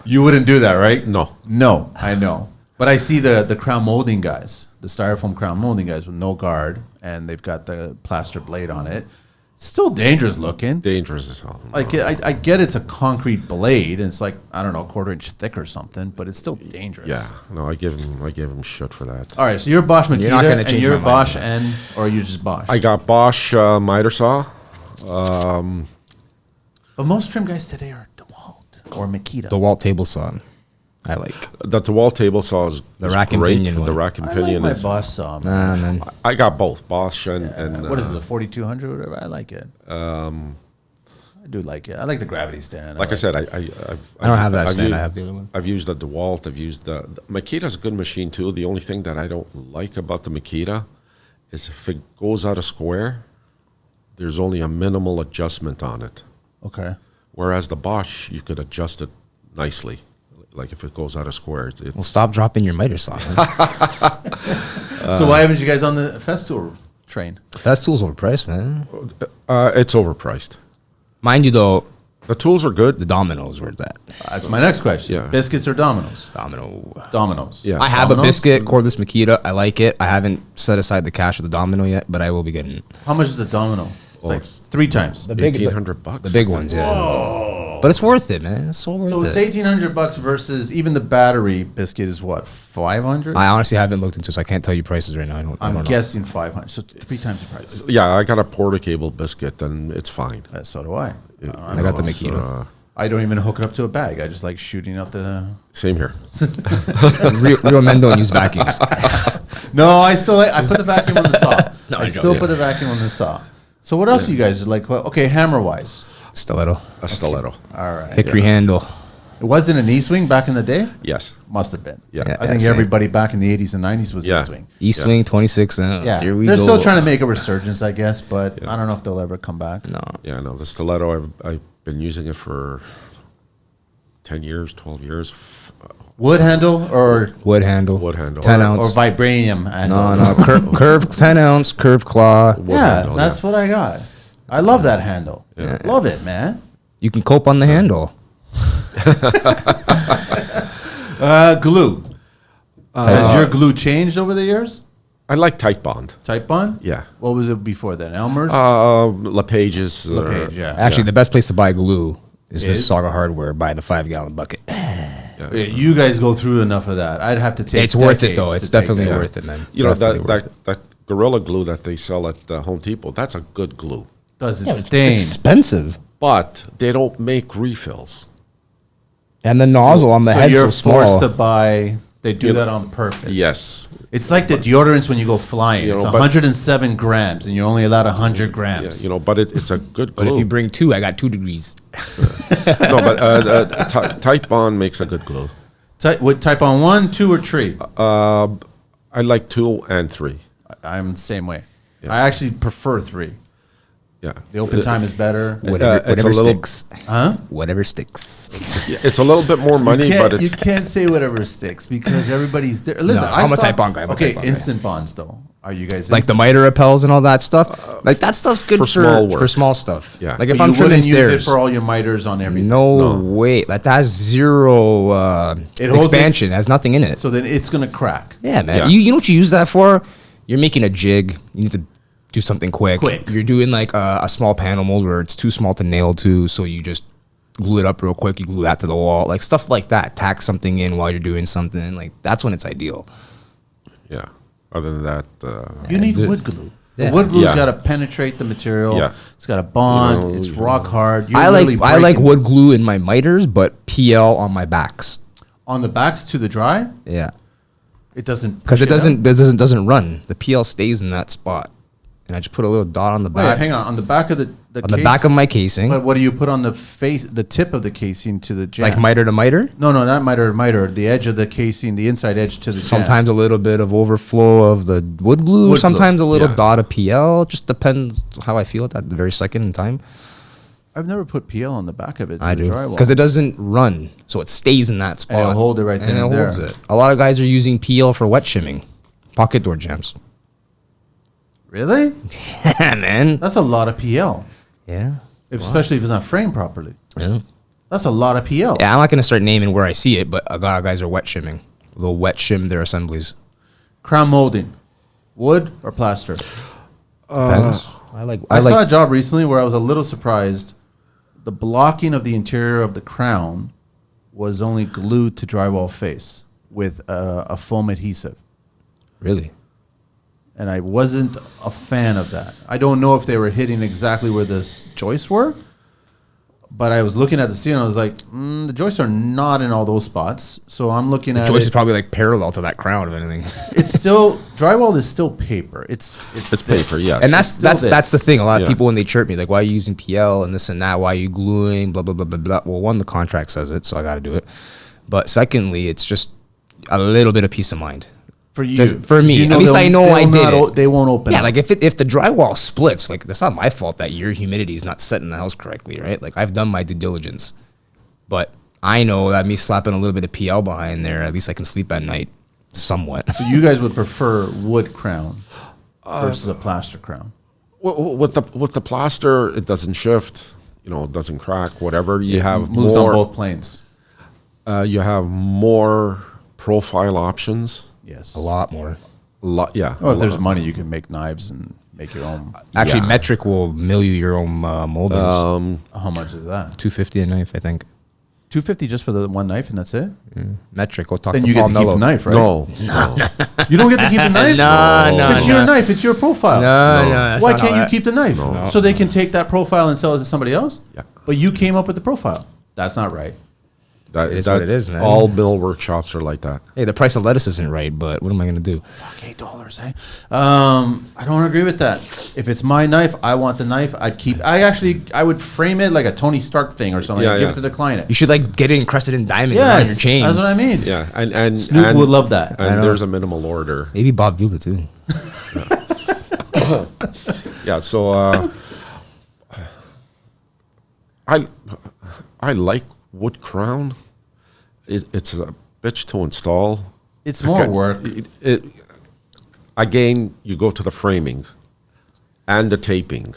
You wouldn't do that, right? No. No, I know. But I see the crown molding guys, the styrofoam crown molding guys with no guard, and they've got the plaster blade on it. Still dangerous looking. Dangerous as hell. Like I get it's a concrete blade, and it's like I don't know, 1/4 inch thick or something, but it's still dangerous. Yeah. No, I give him shit for that. All right, so you're Bosch Makita, You're not gonna and change you're my mind Bosch on N, or are you just Bosch? I got Bosch miter saw. But most trim guys today are DeWalt or Makita. DeWalt table saw. I like. The DeWalt table saw is rack and great. pinion The one. rack and I pinion like is. my Bosch saw, man. Man. I got both Bosch and What is it, the 4200 or whatever? I like it. I do like it. I like the gravity stand. Like I said, I don't have that I've stand. used- I have the other one. I've used the DeWalt. I've used the Makita's a good machine too. The only thing that I don't like about the Makita is if it goes out of square, there's only a minimal adjustment on it. Okay. Whereas the Bosch, you could adjust it nicely. Like if it goes out of square, it's Well, stop dropping your miter saw. Man. So why haven't you guys on the Festool train? That tool's overpriced, man. it's overpriced. Mind you, though, The tools are good. the Domino's where it's at. That's my next question. Yeah. Biscuits or Dominoes? Domino. Dominoes. Yeah. I have Domino's? a biscuit cordless Makita. I like it. I haven't set aside the cash for the Domino yet, but I will be getting it. How much is a Domino? It's like 3 times. The big, $1,800. the big ones, yeah. But it's worth it, man. It's so worth So it's it. $1,800 versus even the battery biscuit is what, 500? I honestly haven't looked into it, so I can't tell you prices right now. I don't I'm know. guessing 500. So 3 times the price. Yeah, I got a portable biscuit, and it's fine. So do I. I got the It's, Makita. I don't even hook it up to a bag. I just like shooting out the. Same here. Real men don't use vacuums. No, I put the vacuum on the saw. No, I I'm still joking. put the vacuum on the saw. So what else you guys like? Okay, hammer wise. Stiletto. A stiletto. All right. Hickory handle. It wasn't an E-swing back in the day. Yes. Must have been. Yeah. I think same. everybody back in the 80s and 90s was Yeah. E-swing. E-swing, 26 ounce. Yeah, Here we they're go. still trying to make a resurgence, I guess, but I don't know if they'll ever come back. No. Yeah, no, the stiletto, I've been using it for 10 years, 12 years. Wood handle or Wood handle. Wood handle. 10 or ounce. vibranium handle. No, curve 10 ounce, curve claw. Yeah, handle, that's what I got. I love that handle. Yeah. Love it, man. You can cope on the handle. Glue. Has your glue changed over the years? I like Tight Bond. Type Bond? Yeah. What was it before then? Elmer's? LePage's. LePage, yeah. Actually, the best place to buy glue is Is? Mississauga Hardware. Buy the 5-gallon bucket. Yeah, you guys go through enough of that. I'd have to take. It's worth it, decades though. to It's take definitely that. worth it, man. You know, Definitely worth it. that Gorilla Glue that they sell at Home Depot, that's a good glue. Does it Yeah, it's stain? expensive. But they don't make refills. And the nozzle on the So head's you're so forced small. to buy. They do that on purpose. Yes. It's like the deodorants when you go flying. You know, It's but- 107 grams, and you're only allowed 100 Yeah, grams. you know, but it's a good glue. But if you bring 2, I got 2 degrees. no, but Tight Bond makes a good glue. What type on 1, 2, or 3? I like 2 and 3. I'm the same way. Yeah. I actually prefer 3. Yeah. The open time is better. Whatever, it's a whatever little- sticks. Huh? Whatever sticks. It's a little bit more money, but You it's can't say whatever sticks because everybody's there. Listen, No, I'm a Type Bond guy. I'm a Okay, Type Bond guy. instant bonds though. Are you guys Like the miter repels and all that stuff. Like that stuff's good for for small work. for small stuff. Yeah. Like if But I'm you trimming wouldn't use it stairs. for all your miters on everything. No way. That has zero It holds expansion. It has nothing in it. So then it's gonna crack. Yeah, man. Yeah. You know what you use that for? You're making a jig. You need to do something quick. Quick. You're doing like a small panel mold where it's too small to nail to, so you just glue it up real quick. You glue that to the wall, like stuff like that. Tack something in while you're doing something. Like that's when it's ideal. yeah. Other than that, You need the- wood glue. Yeah. The wood glue's Yeah. got to penetrate the material. Yeah. It's got a bond. You know, it's rock hard. You're I literally like breaking- wood glue in my miters, but PL on my backs. on the backs to the dry. Yeah, It doesn't because push it out? doesn't run. The PL stays in that spot, and I just put a little dot on the Wait, back hang on. On the back of the on the back of my casing, But what do you put on the face, the tip of the casing to the jam? like miter to miter. No, not miter to miter. The edge of the casing, the inside edge to the jam. Sometimes a little bit of overflow of the wood glue. Wood glue, sometimes a little yeah. dot of PL. Just depends how I feel at that very second in time. I've never put PL on the back of it. To I the do drywall. because it doesn't run, so it stays in that spot. it'll hold it right and then it and holds there. it. A lot of guys are using PL for wet shimming, pocket door jams. Really? Man, That's a lot of PL, yeah, especially if it's not framed properly. yeah. That's a lot of PL. Yeah, I'm not gonna start naming where I see it, but a lot of guys are wet shimming. They'll wet shim their assemblies. Crown molding, wood or plaster? Depends. I like. I saw a job recently where I was a little surprised. The blocking of the interior of the crown was only glued to drywall face with a foam adhesive. Really. And I wasn't a fan of that. I don't know if they were hitting exactly where the joists were, But I was looking at the ceiling. I was like, the joists are not in all those spots. So I'm looking at Joist is it. probably like parallel to that crown, if anything. It's still drywall is still paper. It's paper, yes. And It's that's still the this. thing. A lot of Yeah. people, when they chirp me, like, why are you using PL and this and that? Why are you gluing? Blah blah blah blah blah. Well, one, the contract says it, so I got to do it. But secondly, it's just a little bit of peace of mind. For you, For me, you at least they'll- I know they'll I did not it. They won't open. Yeah, up. like if the drywall splits, like that's not my fault that your humidity is not set in the house correctly, right? Like I've done my due diligence, but I know that me slapping a little bit of PL behind there, at least I can sleep at night somewhat. So you guys would prefer wood crown versus a plaster crown? With the plaster, it doesn't shift. You know, it doesn't crack. Whatever you have Moves more. on both planes. You have more profile options. Yes. A lot more. Yeah. Oh, if there's money, you can make knives and make your own. Actually, Yeah. metric will mill you your own moldings. How much is that? $250 a knife, I think. $250 just for the one knife, and that's it. Metric. We'll talk Then to you get Paul to keep Mello. the knife, right? No. You don't get to keep the knife. No, It's your knife. It's your profile. No, that's Why not can't how you that- keep the knife? So they can take that profile and sell it to somebody else? Yeah. But you came up with the profile. That's not right. That, It is what it is, man. All mill workshops are like that. Hey, the price of lettuce isn't right, but what am I going to do? Fuck, $8, eh? I don't agree with that. If it's my knife, I want the knife. I would frame it like a Tony Stark thing or something. Yeah, Give yeah. it to the client. You should like get it encrusted in diamonds around your Yes, chain. that's what I mean. Yeah, and Snoop would love that. I And know. there's a minimal order. Maybe Bob Vila too. Yeah, so I like wood crown. It's a bitch to install. It's more work. Again, you go to the framing and the taping.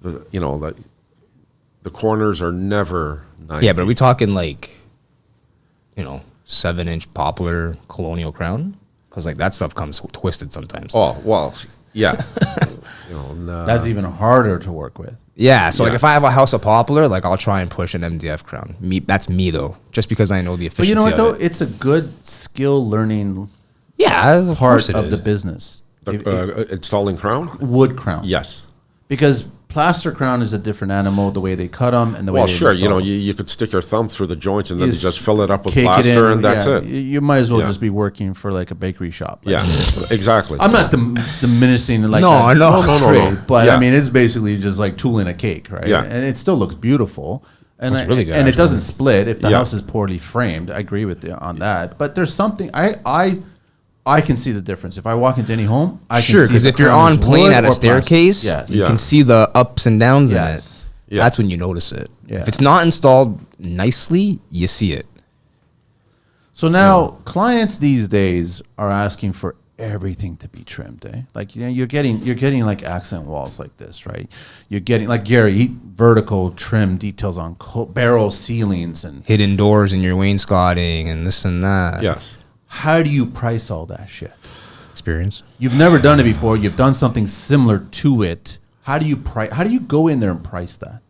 The corners are never 90. Yeah, but are we talking like, 7-inch poplar colonial crown? Because like that stuff comes twisted sometimes. Oh well, yeah. That's even harder to work with. Yeah, so like Yeah. if I have a house of poplar, like I'll try and push an MDF crown. That's me though, just because I know the But efficiency. you know what, though? of it. It's a good skill learning Yeah, of part course it of is. the business. Installing crown. Wood crown. Yes. Because plaster crown is a different animal, the way they cut them and the way Well, they sure. install them. You could stick your thumb through the joints and then You you just fill it up with cake it plaster, in, and that's yeah, it. You might as well Yeah. just be working for like a bakery shop. Like, Yeah, exactly. I'm not diminishing like No, that no, trade, but Yeah. I mean it's basically just like tooling a cake, right? Yeah. And it still looks beautiful. And Looks really good, and it actually. doesn't split if the Yeah. house is poorly framed. I agree with you on that. But there's something I can see the difference. If I walk into any home, I can Sure, see because the if you're crown on is plane wood at a or plastic. staircase, yes, you Yeah. can see the ups and downs Yes. in it. Yeah. That's when you notice it. Yeah. If it's not installed nicely, you see it. So now clients these days are asking for everything to be trimmed, eh? Like you're getting like accent walls like this, right? You're getting like Gary, vertical trim details on barrel ceilings and Hidden doors in your wainscoting and this and that. Yes. how do you price all that shit? Experience. You've never done it before. You've done something similar to it. How do you go in there and price that?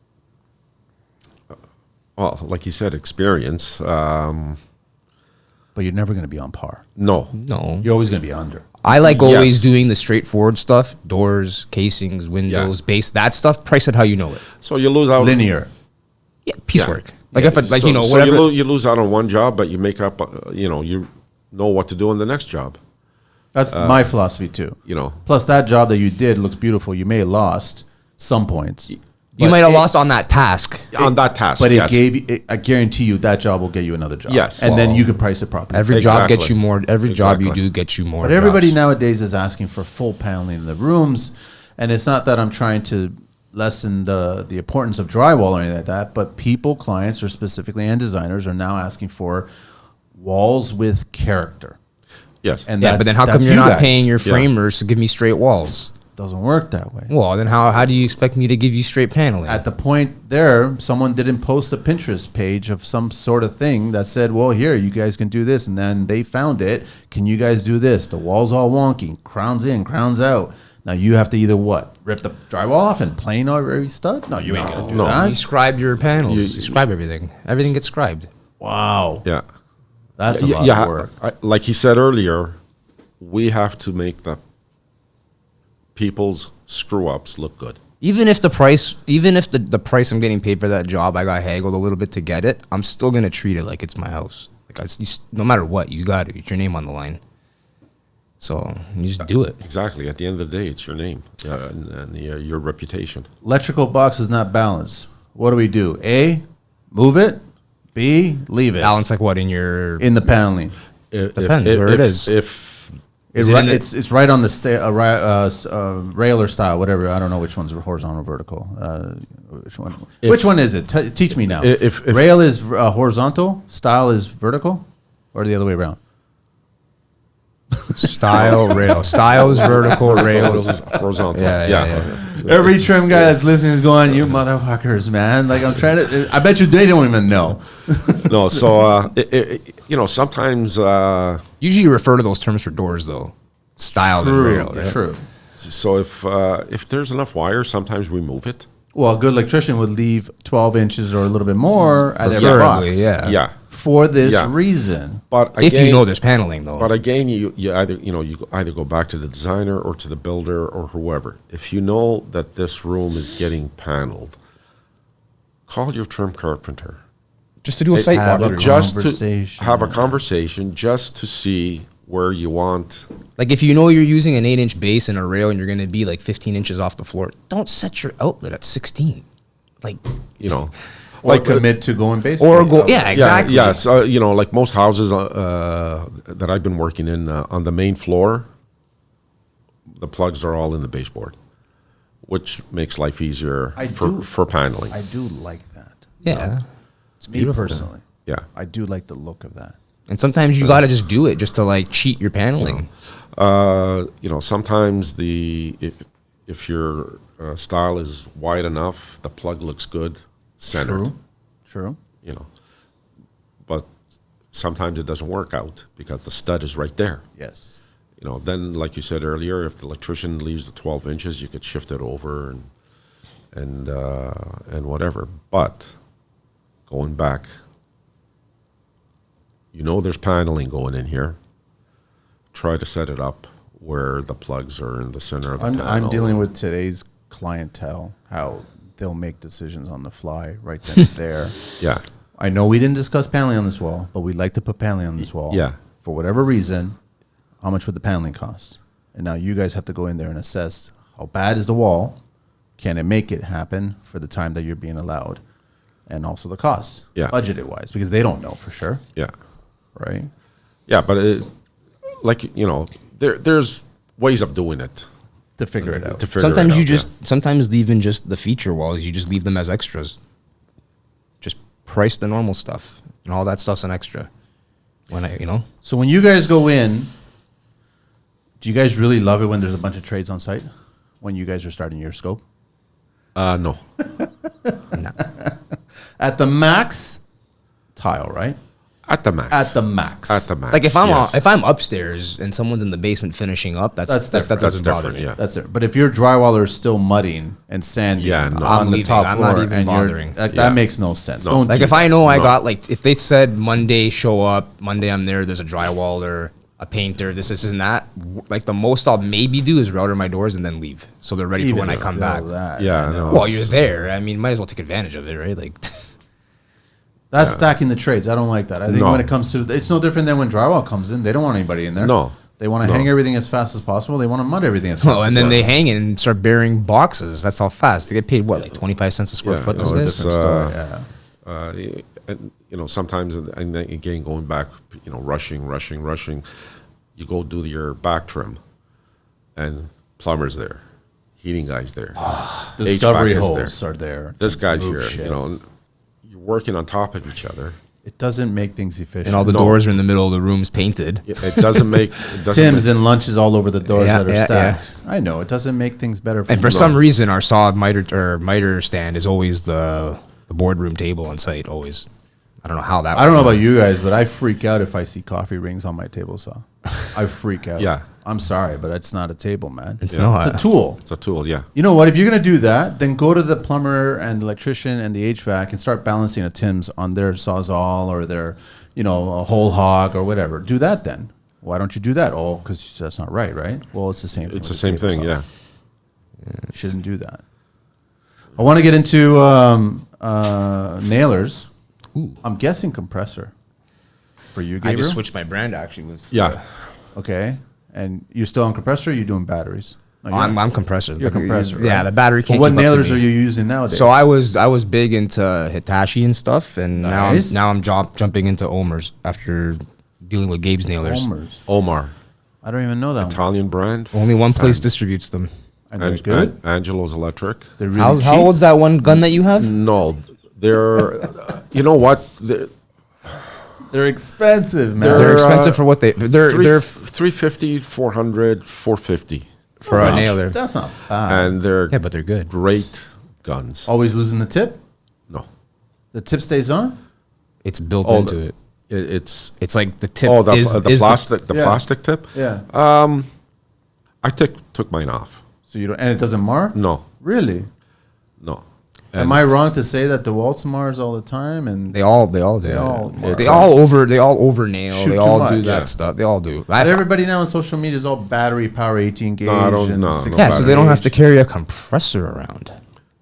Well, like you said, experience. But you're never going to be on par. No. No. You're always going to be under. I like always Yes. doing the straightforward stuff. Doors, casings, windows, base, that stuff. Price it how you know it. So you lose out. Linear. Yeah, piecework. Yeah. Like Yeah. if it, like So whatever. you lose out on one job, but you make up. You know what to do in the next job. That's my philosophy too. You know. Plus, that job that you did looks beautiful. You may have lost some points. You but might have it- lost on that task. On that task, But yes. it gave you, I guarantee you that job will get you another job. Yes. And then Well, you can price it properly. Every job gets Exactly. you more. Every job you Exactly. do gets you more. But everybody jobs. nowadays is asking for full paneling in the rooms. And it's not that I'm trying to lessen the importance of drywall or anything like that, but people, clients, or specifically and designers are now asking for walls with character. Yes. And Yeah, but then how come that's you're you not guys. paying your Yeah. framers to give me straight walls? Doesn't work that way. Well, then how do you expect me to give you straight paneling? At the point there, someone didn't post a Pinterest page of some sort of thing that said, well, here, you guys can do this. And then they found it. Can you guys do this? The wall's all wonky. Crowns in, crowns out. Now you have to either what? Rip the drywall off and plane every stud? No, you ain't going to do no. that. You scribe your panels. You- You scribe everything. Everything gets scribed. Wow. Yeah. That's a lot of work. Like he said earlier, we have to make the people's screw ups look good. Even if the price I'm getting paid for that job, I got haggled a little bit to get it, I'm still gonna treat it like it's my house. Like no matter what, you got to get your name on the line. So you just do it. Exactly. At the end of the day, it's your name and your reputation. Electrical box is not balanced. What do we do? A, move it. B, leave it. Balance like what in the paneling. Depends where it is. It's right on the railer style, whatever. I don't know which one's horizontal or vertical. Which one is it? Teach me now. If rail is horizontal, style is vertical, or the other way around? Style, rail. Style is vertical, rail is horizontal. Yeah. Every trim guy that's listening is going, "You motherfuckers, man!" Like I'm trying to. I bet you they don't even know. No, so sometimes. Usually, you refer to those terms for doors, though. Style and rail. Right? True. So if there's enough wire, sometimes we move it. Well, a good electrician would leave 12 inches or a a little bit more at every box. Yeah. For this reason. But again, if you know there's paneling, though. But again, you either go back to the designer or to the builder or whoever. If you know that this room is getting paneled, call your trim carpenter. Just to do a site walkthrough. Just to have a conversation, just to see where you want. Like if you know you're using an 8-inch base and a rail and you're going to be like 15 inches off the floor, don't set your outlet at 16. Like, or commit to going base. Yeah, exactly. Yeah. So, like most houses that I've been working in on the main floor, the plugs are all in the baseboard, which makes life easier for paneling. I do like that. Yeah. It's beautiful. Me personally. Yeah. I do like the look of that. And sometimes you got to just do it just to like cheat your paneling. Sometimes if your style is wide enough, the plug looks good centered. True. But sometimes it doesn't work out because the stud is right there. Yes. Then like you said earlier, if the electrician leaves the 12 inches, you could shift it over and whatever. But going back, there's paneling going in here. Try to set it up where the plugs are in the center of the panel. I'm dealing with today's clientele, how they'll make decisions on the fly right then and there. Yeah. I know we didn't discuss paneling on this wall, but we'd like to put paneling on this wall. Yeah. For whatever reason, how much would the paneling cost? And now you guys have to go in there and assess how bad is the wall, can it make it happen for the time that you're being allowed, and also the cost, budgeted wise, because they don't know for sure. Yeah. Right? Yeah, but there's ways of doing it. To figure it out. Sometimes even just the feature walls, you just leave them as extras. Just price the normal stuff, and all that stuff's an extra. So when you guys go in, do you guys really love it when there's a bunch of trades on site? When you guys are starting your scope? No. No. At the max, tile, right? At the max. At the max. Like if I'm upstairs and someone's in the basement finishing up, that doesn't bother me. Yeah. That's it. But if your drywaller is still mudding and sanding on the top floor, and bothering. That makes no sense. No. If I know I got if they said Monday show up, Monday I'm there, there's a drywaller, a painter, this and that. Like the most I'll maybe do is router my doors and then leave, so they're ready for when I come back. Well, you're there. I mean, might as well take advantage of it, right? Like. That's stacking the trades. I don't like that. I think when it comes to, it's no different than when drywall comes in. They don't want anybody in there. No. They want to hang everything as fast as possible. They want to mud everything as fast as possible. And then they hang it and start burying boxes. That's how fast. They get paid, what, like 25 cents a square foot? Sometimes, and again, going back, rushing. You go do your back trim, and plumber's there, heating guy's there. Discovery holes are there. This guy's here. Working on top of each other. It doesn't make things efficient. And all the doors are in the middle of the rooms painted. It doesn't make... Tim's and lunches all over the doors that are stacked. Yeah. I know. It doesn't make things better. And for some reason, our saw miter stand is always the boardroom table on site, always. I don't know how that... I don't know about you guys, but I freak out if I see coffee rings on my table saw. I freak out. Yeah. I'm sorry, but it's not a table, man. It's a tool. It's a tool, yeah. You know what? If you're going to do that, then go to the plumber and the electrician and the HVAC and start balancing a Tim's on their Sawzall or their, a whole hog or whatever. Do that then. Why don't you do that? Oh, because that's not right? Well, it's the same thing. It's the same thing, yeah. Shouldn't do that. I want to get into nailers. Ooh. I'm guessing compressor for you, Gabriel. I just switched my brand actually. Yeah. Okay. And you're still on compressor, or you're doing batteries? No, you're I'm compressor. You're compressor, Yeah, right? the battery can't. What keep up to nailers me. are you using nowadays? So I was big into Hitachi and stuff, and Nice. now I'm jumping into Omers after dealing with Gabe's nailers. Omers. Omar, I don't even know that one. Italian brand. Only one place distributes them. And they're good. Angelo's Electric. They're really How cheap. old's that one gun that you have? No, they're. You know what? They're expensive, man. They're They're, expensive for what they're 350, 400, 450, for a nailer. That's not bad. and they're Yeah, but they're good. great guns. Always losing the tip? No, The tip stays on? It's built Oh, into it. it's It's like the tip the is plastic Yeah. plastic tip. Yeah. I took mine off. So you don't, and it doesn't mar? No, Really? no. Am I wrong to say that the Waltz mars all the time? And They all do. They all- They all over nail. Shoot They too all much. do that Yeah. stuff. They all do. everybody now on social media is all battery power 18 gauge. I don't and know. 6 Yeah, so they don't have to gauge. carry a compressor around.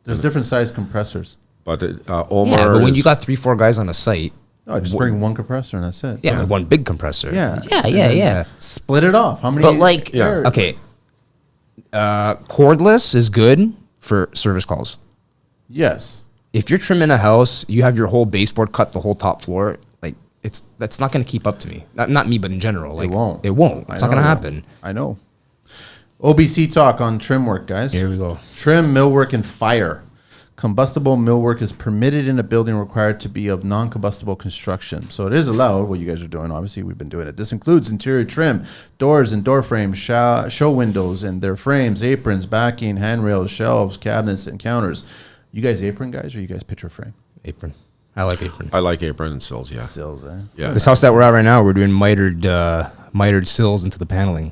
There's different size compressors. But Omar. Yeah, but when is- you got 3-4 guys on a site, No, just bring one compressor and that's it. yeah, like one big compressor. Yeah. yeah. Split it off. How many? But like, Yeah. okay, cordless is good for service calls. Yes. If you're trimming a house, you have your whole baseboard cut, the whole top floor. Like, that's not going to keep up to me. Not me, but in general, like It won't. It won't. I It's not know going to it happen. won't. I know. OBC talk on trim work, guys. Here we go. Trim, millwork, and fire. Combustible millwork is permitted in a building required to be of non-combustible construction. So it is allowed, what you guys are doing. Obviously, we've been doing it. This includes interior trim, doors and door frames, show windows and their frames, aprons, backing, handrails, shelves, cabinets, and counters. You guys apron guys, or you guys picture frame? Apron. I like apron. I like apron and sills. Yeah, Sills, eh? yeah. This house that we're at right now, we're doing mitered sills into the paneling.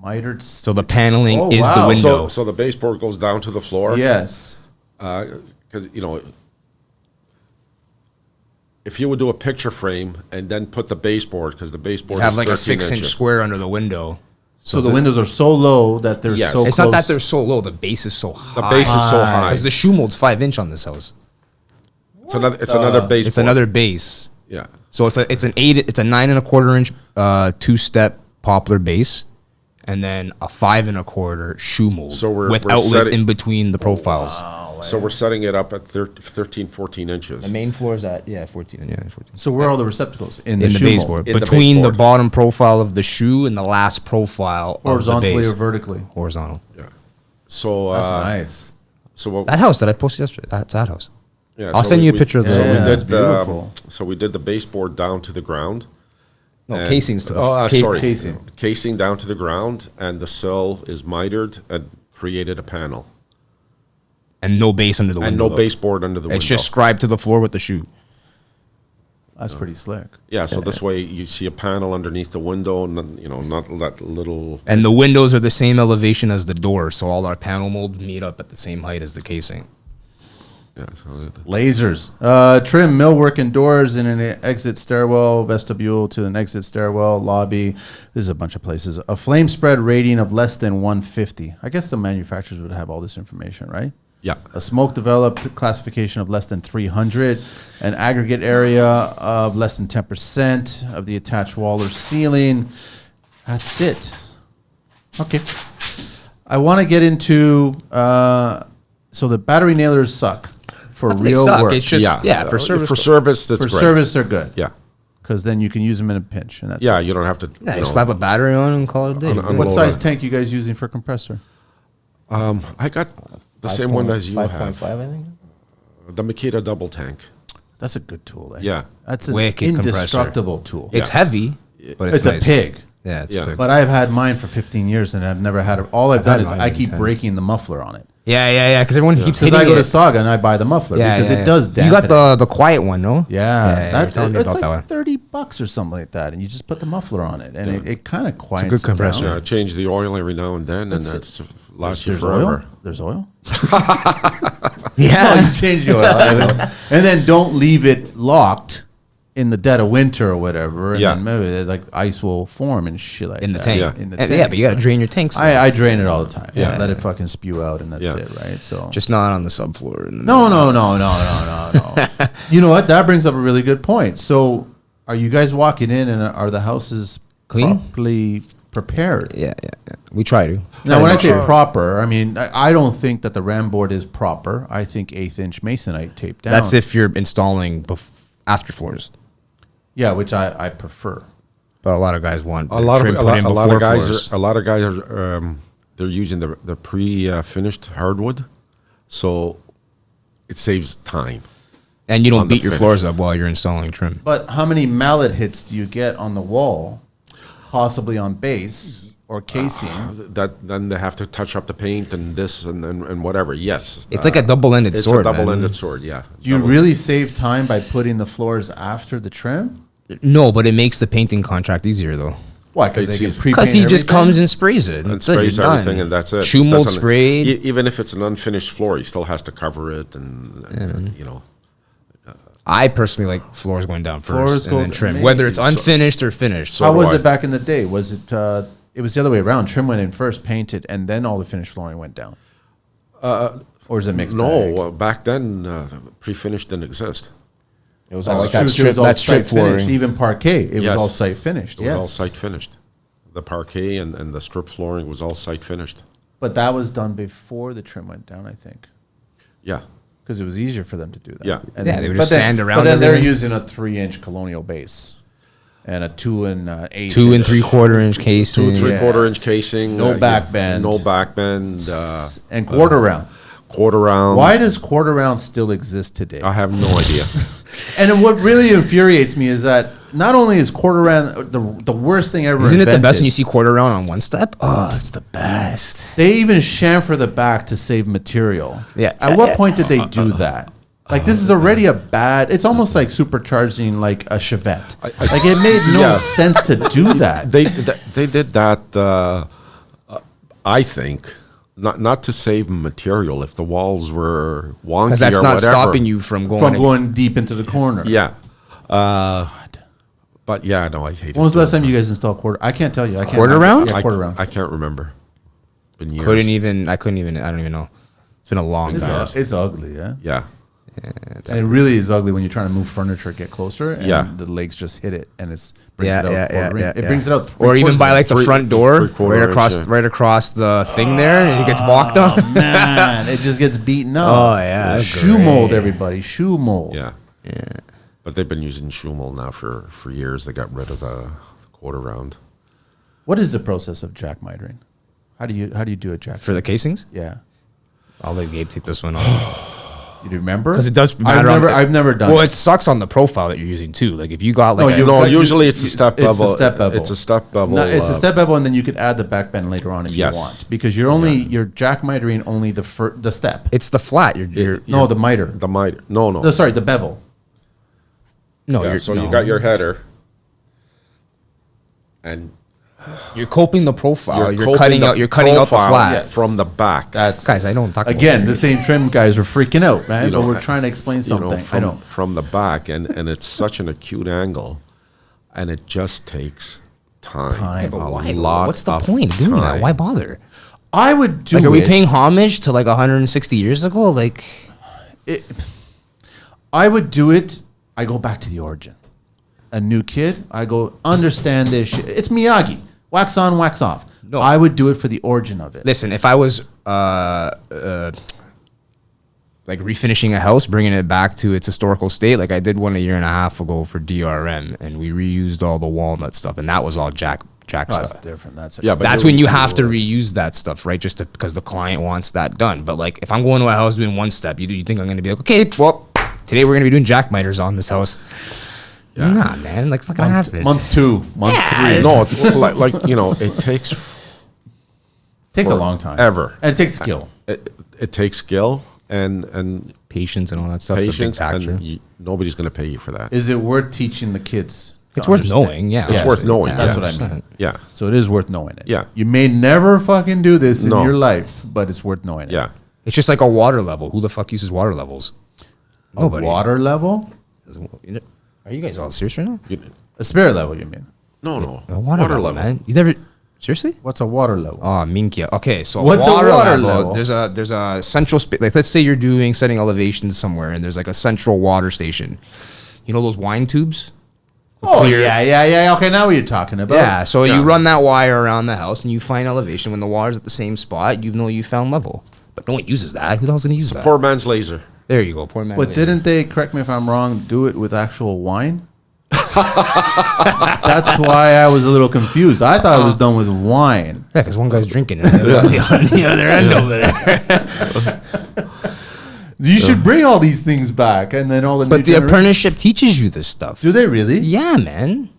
Mitered. So the paneling Oh, is wow. the window. So the baseboard goes down to the floor. Yes. Because if you would do a picture frame and then put the baseboard, because the baseboard You have is like a 13 6-inch inches. square under the window. So the windows are so low that they're Yes. so It's close. not that they're so low. The base is so high. The base is so high. Because the shoe mold's 5-inch on this house. It's another baseboard. It's another base. Yeah. So it's a 9 1/4 inch 2-step poplar base, and then a 5 1/4 shoe mold. So we're outlets setting- in between the profiles. So we're setting it up at 13, 14 inches. The main floor is at 14. Yeah, 14. So where are all the receptacles? In In the shoe baseboard, In the between the baseboard. bottom profile of the shoe and the last profile Horizontally of the base. or vertically? Horizontal. Yeah. So That's nice. So what? That house that I posted yesterday. That's that house. Yeah, I'll so send you a picture of the So Yeah, we that's did beautiful. so we did the baseboard down to the ground. No, and- casings to the sorry, casing. casing down to the ground, and the sill is mitered and created a panel, and no base under the and window. no baseboard under the window. It's just scribed to the floor with the shoe. That's pretty slick. Yeah, so this way you see a panel underneath the window, and then, not that little. And the windows are the same elevation as the door, so all our panel molds meet up at the same height as the casing. Yeah, so Lasers. Trim, millwork, and doors in an exit stairwell, vestibule to an exit stairwell, lobby. This is a bunch of places. A flame spread rating of less than 150. I guess the manufacturers would have all this information, right? yeah, A smoke developed classification of less than 300, an aggregate area of less than 10% of the attached wall or ceiling. That's it. Okay. I want to get into, so the battery nailers suck for They real suck. work. It's just for service. For service, that's For great. service, they're good. Yeah, Because then you can use them in a pinch. And that's yeah, it. you don't have to. Yeah, you slap a battery on and call it a day. On- What unload size it. tank you guys using for compressor? I got the same one as you have. 5.5, I think. The Makita double tank. That's a good tool. Eh? Yeah. That's an Wicked compressor. indestructible tool. It's heavy, but It's nice. a pig. Yeah, it's Yeah. big. But I've had mine for 15 years and I've never had it. All I've done had is mine I for keep 10. breaking the muffler on it. Yeah. Because everyone keeps Because hitting I go to it. Saga and I buy the muffler because it does dampen. You got the quiet one, no? Yeah, you're telling me it's about like that one. $30 or something like that, and you just put the muffler on it, and it kind of quiets good it compressor. down. Yeah, I change the oil every now and then, That's and it. that's lasts you There's forever. oil. There's oil. Yeah. You change the oil, I know. And then don't leave it locked in the dead of winter or whatever, and Yeah. then maybe like ice will form and shit like In the that. tank. Yeah. In the And- tank. yeah, but you got to drain your tanks. I drain it all the time. Yeah. Let it fucking spew out, and that's Yeah. it, right? So just not on the subfloor. In the no. You know what? That brings up a really good point. So, are you guys walking in, and are the houses Clean? properly prepared? Yeah. We try to. Now, when I say proper, I mean I don't think that the ram board is proper. I think 1/8" masonite taped down. That's if you're installing after floors. Yeah, which I prefer. But a lot of guys want A lot trim of put in before floors. a lot of guys are they're using the finished hardwood, so it saves time. And you don't on the beat your finish. floors up while you're installing trim. But how many mallet hits do you get on the wall, possibly on base or casing? That then they have to touch up the paint and this and whatever. Yes, It's like a double-ended it's sword. a double-ended man. sword. Yeah. Do you really save time by putting the floors after the trim? No, but it makes the painting contract easier though. Why? Because It's they can easy. pre-paint Because he just everything? comes and sprays it. And That's it, sprays you're done. everything, and that's it. Shoe mold That's sprayed. Even if it's an unfinished floor, he still has to cover it, and you know. I personally like floors going down Floors first and go- then trim, amazing. whether it's unfinished or finished. How do was I. it back in the day? Was it? It was the other way around. Trim went in first, painted, and then all the finished flooring went down. Or is it mixed? bag? No, back then pre-finished didn't exist. It was all That's like true. that It strip, was all that site strip finished. flooring. Even parquet, it was Yes. all site finished. It was all Yes, site finished. The parquet and the strip flooring was all site finished. but that was done before the trim went down, I think, Yeah. because it was easier for them to do that. Yeah. Yeah, they would but just then- sand around But then they're everything. using a 3-inch colonial base and a 2 and 8. 2 and 3/4 inch casing. 2 3/4 inch casing. No yeah, back bend. No back bend. and quarter round. Quarter round. Why does quarter round still exist today? I have no idea. And what really infuriates me is that not only is quarter round the worst thing ever Isn't it invented, the best when you see quarter round on one step? Oh, it's the best. they even chamfer the back to save material. Yeah. At what point did they do that? Like, this is already a bad. It's almost like supercharging like a Chevette. Like, it made no Yeah. sense to do that. They did that. I think not to save material. If the walls were wonky Because that's or not whatever, stopping you from going. From going deep into the corner. Yeah. But yeah, no, I hate it. When was the last time you guys installed quarter? I can't tell you. I can't Quarter round? Yeah, quarter round. I can't remember. Been years. I couldn't even, I don't even know. It's been a long time. It's ugly, yeah. Yeah. And it really is ugly when you're trying to move furniture, get closer, and Yeah. the legs just hit it, and it brings Yeah, it out. yeah, quarter inch. yeah, It yeah. brings it out. Or even by like the Three- front door, three-quarter right inch, across, yeah. right across the thing there, and it gets walked on. Oh, man, it just gets beaten up. Oh, yeah, that's shoe great. mold, everybody, shoe mold. Yeah. But they've been using Schumel now for years. They got rid of the quarter round. What is the process of jack mitering? How do you do it, jack? For the casings, Yeah, I'll let Gabe take this one on. you remember? Because it does matter. I've never done. Well, it. it sucks on the profile that you're using too. Like if you got like No, No, But usually it's a step it's bevel. a step bevel. It's a step bevel. No, it's a step bevel, and then you could add the back bend later on if Yes. you want, because you're jack mitering only the step. it's the flat. You're No, the miter. The miter. No. No, sorry, the bevel. no. Yeah, You're, so no. you got your header, and You're coping the profile. You're coping cutting the out. You're cutting out the profile flat. from the back. That's Guys, I don't talk about again. that. The same trim guys were freaking out, man. You know, but we're trying to explain something. I know. from the back, and it's such an acute angle, and it just takes time. Time. A But Why? lot What's the of point of doing that? time. Why bother? I would do. Like, are we it. paying homage to like 160 years ago? Like, I would do it. I go back to the origin. A new kid, I go understand this shit. It's Miyagi. Wax on, wax off. No. I would do it for the origin of it. listen, if I was like refinishing a house, bringing it back to its historical state, like I did one a year and a half ago for DRM, and we reused all the walnut stuff, and that was all jack That's stuff. different. That's Yeah, but That's it when was you the have to rule. reuse that stuff, right? Just because the client wants that done. But like, if I'm going to a house doing one step, you think I'm going to be like, okay, well, today we're going to be doing jack miters on this house? Yeah. Nah, man, like it's not going to happen. month 2, month Yeah, 3. No, like it takes takes a long time. Ever. And it takes skill. it takes skill and Patience and all that stuff is a big patience, factor. and nobody's going to pay you for that. Is it worth teaching the kids? to It's worth understand? knowing, yeah. It's worth knowing. That's yeah. what I mean. Yeah, So it is worth knowing it. Yeah. You may never fucking do this in No. your life, but it's worth knowing it. yeah. It's just like a water level. Who the fuck uses water levels? A water level? Are you guys all serious right now? A spirit level, you mean? No. A water level, man. You never seriously? What's a water level? Oh, minkia. Okay, so What's a water level? There's a central space. Like, let's say you're setting elevations somewhere, and there's like a central water station. You know those wine tubes? Oh, yeah. Okay, now what you're talking about. Yeah, so you run that wire around the house, and you find elevation. When the water's at the same spot, you know you found level. But no one uses that. Who the hell's going to use that? Poor man's laser. There you go, poor man. But didn't they, correct me if I'm wrong, do it with actual wine? That's why I was a little confused. I thought it was done with wine. Yeah, because one guy's drinking it on the other end over there. You should bring all these things back, and then all the. But the apprenticeship teaches you this stuff. Do they really? Yeah, man.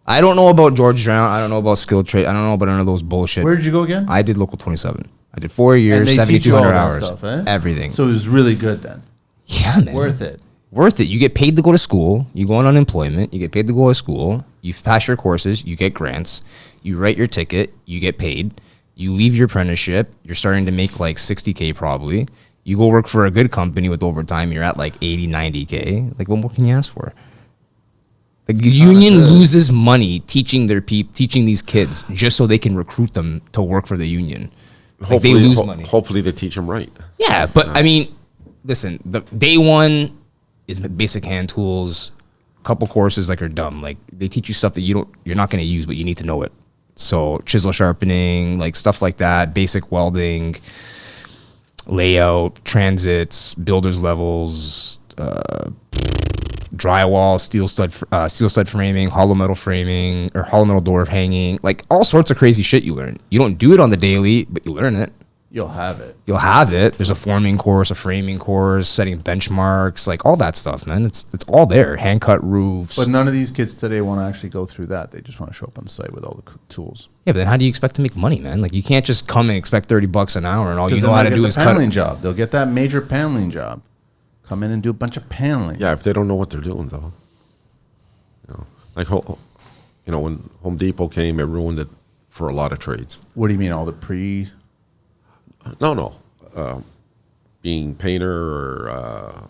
I don't know about Georgetown. I don't know about skill trade. I don't know about none of those bullshit. Where did you go again? I did local 27. I did 4 years, And they teach you all 7,200 that hours. stuff, eh? Everything. So it was really good then. Yeah, man. Worth it. Worth it. You get paid to go to school. You go on unemployment. You get paid to go to school. You pass your courses. You get grants. You write your ticket. You get paid. You leave your apprenticeship. You're starting to make like 60K probably. You go work for a good company with overtime. You're at like 80, 90K. Like, what more can you ask for? The union loses money teaching these kids just so they can recruit them to work for the union. Like, they lose money. Hopefully they teach them right. Yeah, but I mean, listen, the day one is basic hand tools. A couple courses like are dumb. Like, they teach you stuff that you're not going to use, but you need to know it. So chisel sharpening, like stuff like that, basic welding, layout, transits, builder's levels, drywall, steel stud framing, hollow metal framing, or hollow metal door hanging, like all sorts of crazy shit you learn. You don't do it on the daily, but you learn it. You'll have it. You'll have it. There's a forming course, a framing course, setting benchmarks, like all that stuff, man. It's all there. Hand cut roofs. But none of these kids today want to actually go through that. They just want to show up on site with all the tools. Yeah, but then how do you expect to make money, man? Like, you can't just come and expect $30 an hour and all you know how to do is cut. Paneling job. They'll get that major paneling job. Come in and do a bunch of paneling. Yeah, if they don't know what they're doing, though. You know, like, when Home Depot came, it ruined it for a lot of trades. What do you mean, all the pre? No. Being painter or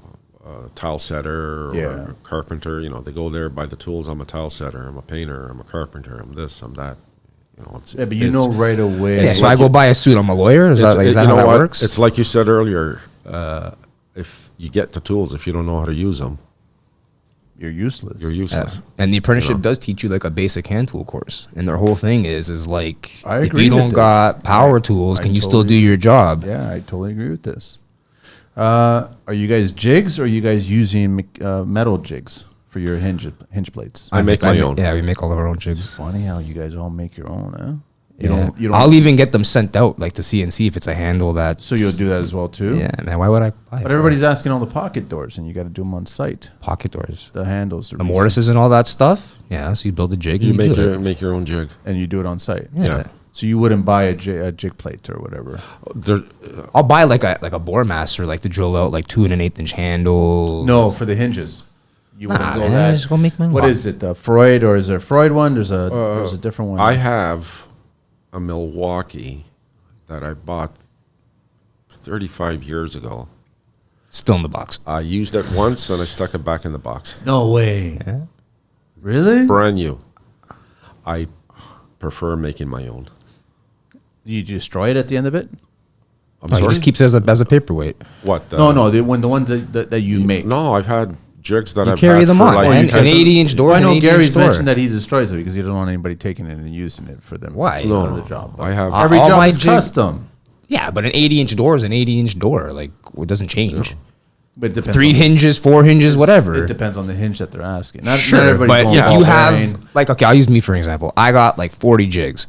tile setter or carpenter, they go there, buy the tools. I'm a tile setter. I'm a painter. I'm a carpenter. I'm this. I'm that. But right away. Yeah, so I go buy a suit. I'm a lawyer. Is that how that works? It's like you said earlier. If you get the tools, if you don't know how to use them, you're useless. You're useless. Yeah. And the apprenticeship does teach you like a basic hand tool course. And their whole thing is like, if you don't got power tools, can you still do your job? Yeah, I totally agree with this. Are you guys jigs or are you guys using metal jigs for your hinge plates? I make my own. Yeah, we make all of our own jigs. It's funny how you guys all make your own, huh? You don't. I'll even get them sent out, like to CNC if it's a handle that. So you'll do that as well too. Yeah, man. Why would I buy it? But everybody's asking all the pocket doors, and you got to do them on site. Pocket doors, the handles, the mortises, and all that stuff. Yeah, so you build a jig. You make your own jig, and you do it on site. Yeah. So you wouldn't buy a jig plate or whatever. I'll buy like a bore master, like to drill out like 2 1/8 inch handle. No, for the hinges. You wouldn't go that. Just go make my own. What is it? The Freud, or is there a Freud one? There's a different one. I have a Milwaukee that I bought 35 years ago. Still in the box. I used it once and I stuck it back in the box. No way. Yeah. Really? Brand new. I prefer making my own. You destroy it at the end of it? He just keeps it as a paperweight. What? No. The ones that you make. No, I've had jigs that you I've carry had them for on. like An 80-inch door. I know Gary's mentioned that he destroys it because he doesn't want anybody taking it and using it for them. Why? No, the job. I have every job is custom. Yeah, but an 80-inch door is an 80-inch door. Like, it doesn't change. No. But it depends. 3 hinges, 4 hinges, whatever. It depends on the hinge that they're asking. Not Sure, everybody's but going if you have, like, okay, I'll use me for example. I got like 40 jigs.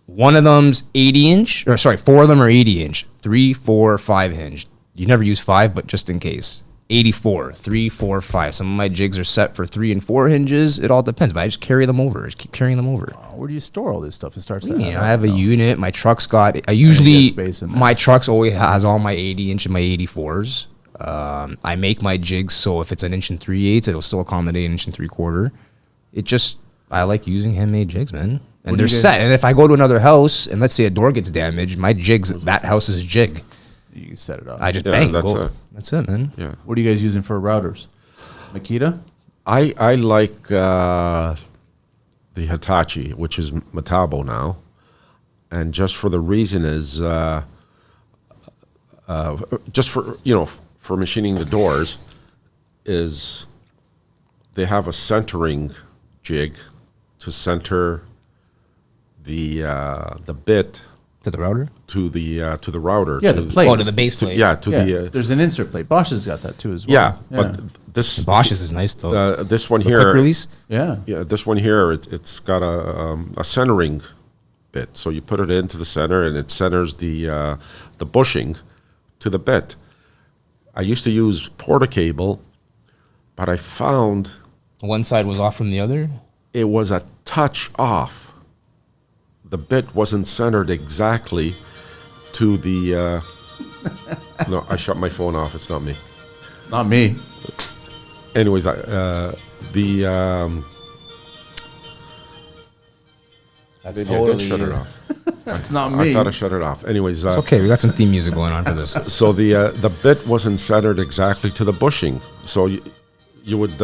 One of them's 80-inch, or sorry, 4 of them are 80-inch. 3, 4, 5 hinge. You never use 5, but just in case. 84, 3, 4, 5. Some of my jigs are set for 3 and 4 hinges. It all depends, but I just carry them over. Just keep carrying them over. Where do you store all this stuff? It starts. I have a unit. My truck's got. My truck's always has all my 80-inch and my 84s. I make my jigs so if it's an 1 3/8, it'll still accommodate 1 3/4. I like using handmade jigs, man. And they're set. And if I go to another house and let's say a door gets damaged, my jig's that house's jig. You set it up. I just bang. That's it, man. Yeah. What are you guys using for routers? Makita? I like the Hitachi, which is Metabo now, and just for the reason is just for for machining the doors is they have a centering jig to center the bit To the router? to the router. Yeah, to the plate. Oh, to the base plate. To the There's an insert plate. Bosch has got that too as well. yeah, but this Bosch's is nice though. this one The here, quick release? Yeah. yeah, this one here, it's got a centering bit. So you put it into the center, and it centers the bushing to the bit. I used to use Porta cable, but I found One side was off from the other? it was a touch off. The bit wasn't centered exactly to the. No, I shut my phone off. It's not me. Not me. Anyways, That's maybe I did shut it off. That's not I me. thought I shut it off. Anyways, It's okay. We got some theme music going on for this. so the bit wasn't centered exactly to the bushing. So you would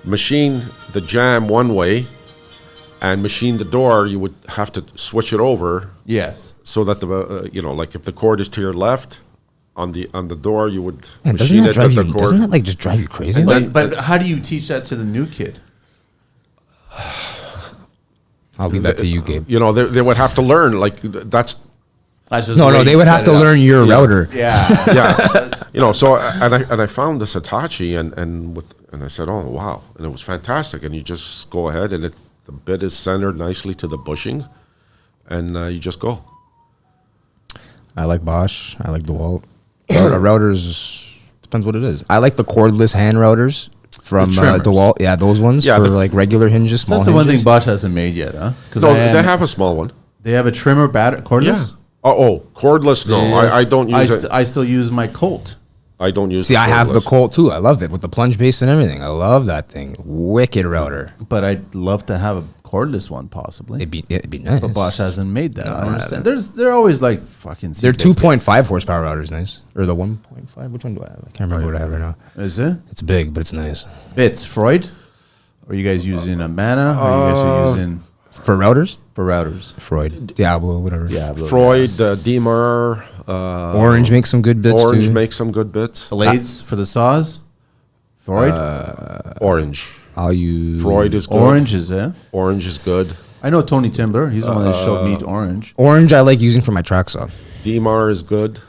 machine the jamb one way, and machine the door. You would have to switch it over Yes. so that the like if the cord is to your left on the door, you would Man, machine it that the cord. doesn't that like just drive you crazy? But how do you teach that to the new kid? I'll leave that to you, Gabe. They would have to learn that's That's just No, the way they you would set have to it up. learn your router. Yeah. yeah. So and I found this Hitachi and I said, oh wow, and it was fantastic. And you just go ahead and the bit is centered nicely to the bushing, and you just go. I like Bosch. I like DeWalt. Routers, depends what it is. I like the cordless hand routers from The trimmers. DeWalt. Yeah, those ones Yeah, for the- like regular hinges, small That's the hinges. one thing Bosch hasn't made yet, huh? Because No, they have a small one. They have a trimmer cordless. Oh, cordless. No, I don't use it. I still use my Colt. I don't use. See, I have the cordless. Colt too. I love it with the plunge base and everything. I love that thing. Wicked router. But I'd love to have a cordless one, possibly. It'd be nice. But Bosch hasn't made that. No, I understand. They're always like fucking. Their Seabiscuit. 2.5 horsepower router's nice. Or the 1.5. Which one do I have? I can't remember what I have right now. Is it It's big, but it's nice. bits Freud? Or are you guys using a Mana? Or are you guys using For routers? for routers? Freud. Diablo, whatever. Diablo. Freud, Demar, Orange makes some good bits Orange too. makes some good bits. Blades for the saws. Freud. Orange. I'll use Freud is good. Orange is it? Orange is good. I know Tony Timber. He's the one that showed me orange. Orange. I like using for my track saw. Demar is good.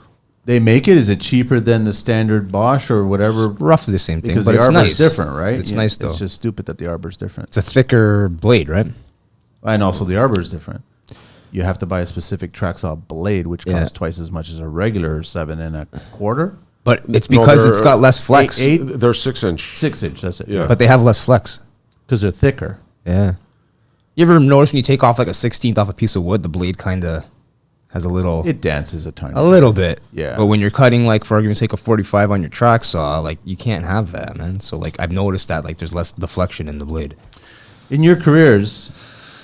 They make it. Is it cheaper than the standard Bosch or whatever? Roughly the same thing, Because but the it's arbor nice. is different, right? It's Yeah, nice though. It's just stupid that the arbor is different. It's a thicker blade, right? And also the arbor is different. You have to buy a specific track saw blade, which Yeah. costs twice as much as a regular 7 1/4. But it's No, because they're it's got less flex. eight- They're 6-inch. 6-inch. That's it. Yeah. But they have less flex. Because they're thicker. Yeah. You ever notice when you take off like a 16th off a piece of wood, the blade kind of has a little, It dances a tiny. a little bit. Yeah. But when you're cutting, like for argument's sake, a 45 on your track saw, like you can't have that, man. So like I've noticed that like there's less deflection in the blade. In your careers,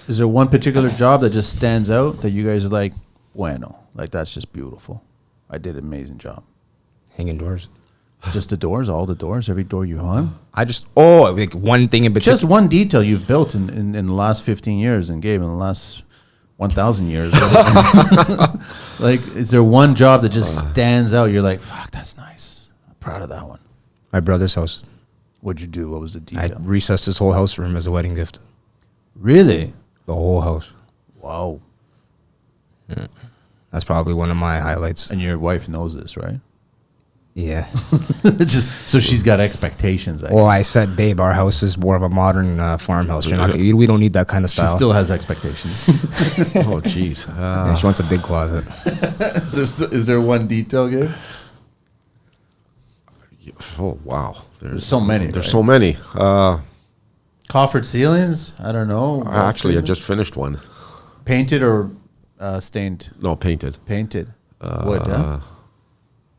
is there one particular job that just stands out that you guys are like, bueno, like that's just beautiful. I did an amazing job. Hanging doors. Just the doors, all the doors, every door you hung. I just like one thing in particular. Just one detail you've built in the last 15 years and Gabe in the last 1,000 years. Like, is there one job that just stands out? You're like, fuck, that's nice. I'm proud of that one. My brother's house. What'd you do? What was the I detail? recessed his whole house for him as a wedding gift. Really? The whole house. Wow. That's probably one of my highlights. And your wife knows this, right? Yeah. Just so she's got expectations. Well, I said, babe, our house is more of a modern farmhouse. We don't need that kind of she style. still has expectations. Oh, jeez. Yeah, she wants a big closet. Is there one detail, Gabe? Oh, wow. There's so many. There's right? so many. Coffered ceilings? I don't know. Actually, I just finished one. Painted or stained? No, painted. Painted. Wood, huh?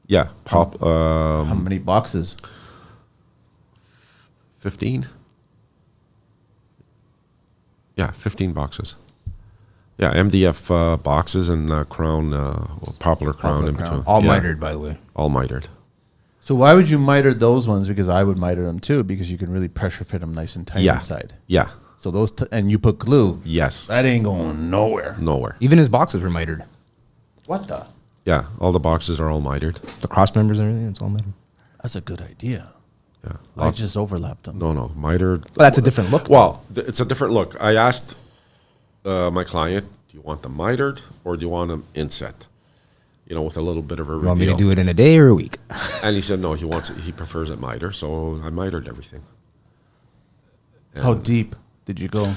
Yeah, How many boxes? 15. Yeah, 15 boxes. Yeah, MDF boxes and crown, poplar crown in between. All Yeah, mitered, by the way. all mitered. So why would you miter those ones? Because I would miter them too, because you can really pressure fit them nice and tight inside. Yeah. So those and you put glue. Yes. That ain't going nowhere. Nowhere. Even his boxes were mitered. What the? Yeah. All the boxes are all mitered. The cross members and everything, it's all mitered. That's a good idea. Yeah. I just overlapped them. No, mitered. But that's a different look. Well, it's a different look. I asked my client, do you want them mitered or do you want them inset? You know, with a little bit of a reveal. You want me to do it in a day or a week? And he said, no, he prefers it miter. So I mitered everything. And How deep did you go?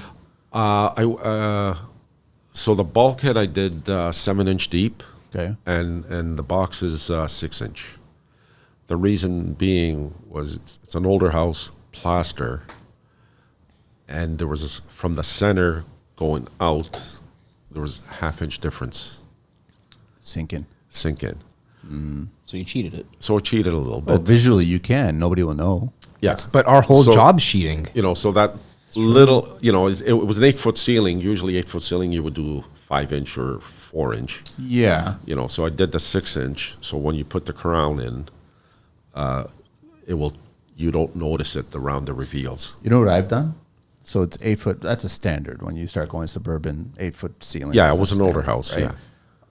So the bulkhead I did 7-inch deep. Okay. And the box is 6-inch. The reason being was it's an older house, plaster, and there was from the center going out, there was a 1/2-inch difference. Sink in. Sink in. So you cheated it. So it cheated a little Well, bit. visually you can. Nobody will know. Yes. But our whole So- job's cheating. You know, so that little, you know, it was an 8-foot ceiling. Usually 8-foot ceiling, you would do 5-inch or 4-inch. Yeah. You know, so I did the 6-inch. So when you put the crown in, you don't notice it around the reveals. You know what I've done? So it's 8 foot. That's a standard when you start going suburban 8-foot ceilings. Yeah, it That's was a an older standard, house, yeah.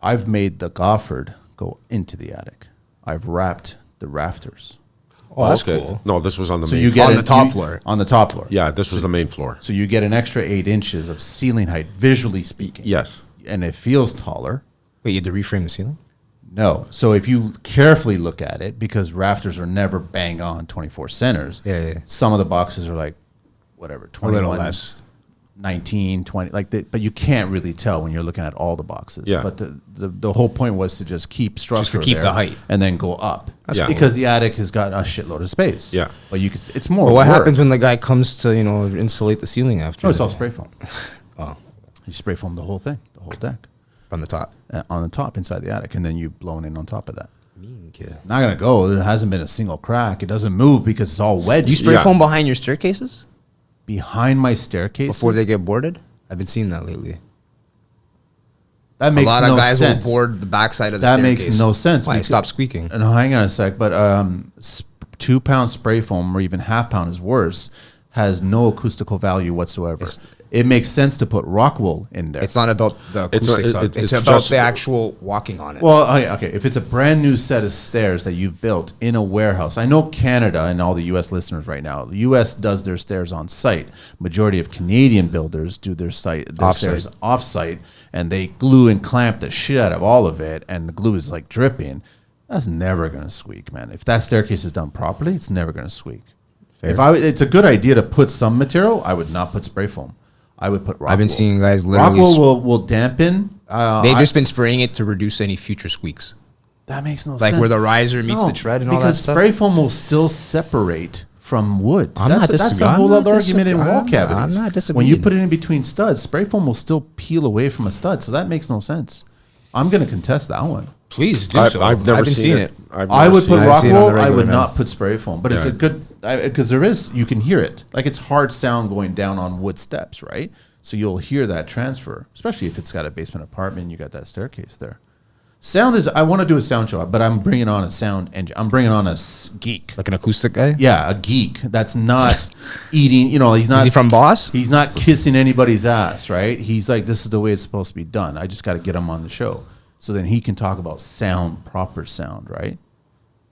I've made the goffered go into the attic. I've wrapped the rafters. Oh, that's cool. No, this was on the So main you floor. get On the top floor. On the top floor. Yeah, this was the main floor. So you get an extra 8 inches of ceiling height, visually speaking. Yes. And it feels taller. Wait, you had to reframe the ceiling? No. So if you carefully look at it, because rafters are never bang on 24 centers. Yeah. Some of the boxes are like, whatever, A 21, little less. 19, 20, like that. But you can't really tell when you're looking at all the boxes. Yeah. But the whole point was to just keep structure keep there the height. and then go up. That's cool. Because the attic has got a shitload of space. Yeah. But you could, it's more But what work. happens when the guy comes to, insulate the ceiling after? Oh, it's all spray foam. Oh, You spray foam the whole thing, the whole deck. from the top. On the top, inside the attic, and then you blown in on top of that. Okay. Not gonna go. There hasn't been a single crack. It doesn't move because it's all wedged. Do you spray Yeah. foam behind your staircases Behind my staircase before they get boarded? I've been seeing that lately. That A makes lot no of guys sense. will board the backside of the That staircase. makes no sense. Why? because- Stop squeaking. No, hang on a sec. But 2-pound spray foam, or even half-pound is worse, has no acoustical value whatsoever. It makes sense to put rock wool in there. It's not about the It's not- acoustics. of it. it's It's about just- the actual walking on it. Well, okay. If it's a brand new set of stairs that you've built in a warehouse, I know Canada and all the U.S. listeners right now. The U.S. does their stairs on site. Majority of Canadian builders do their stairs off site, and they glue and clamp the shit out of all of it, and the glue is like dripping. That's never gonna squeak, man. If that staircase is done properly, it's never gonna squeak. Fair. It's a good idea to put some material. I would not put spray foam. I would put rock I've been wool. seeing guys Rock literally. wool will dampen. They've just been spraying it to reduce any future squeaks. That makes no sense. Like where the riser meets the tread and all that because stuff. spray foam will still separate from wood. I'm that's not that's a disagreeing. whole I'm other not argument in disagreeing. wall I'm cavities. not When you disagreeing. put it in between studs, spray foam will still peel away from a stud. So that makes no sense. I'm going to contest that one. Please do I've, so. I've never been seen seeing it. I've I never would seen put it. I've rock seen it on wool. the I regular would now. not put spray foam. But it's Yeah. a good because you can hear it. Like it's hard sound going down on wood steps, right? So you'll hear that transfer, especially if it's got a basement apartment and you got that staircase there. Sound is. I want to do a sound show, but I'm bringing on a sound engine. I'm bringing on a geek. Like an acoustic guy. Yeah, a geek that's not eating. He's not. Is he from Boss? He's not kissing anybody's ass, right? He's like, this is the way it's supposed to be done. I just got to get him on the show, so then he can talk about sound, proper sound, right?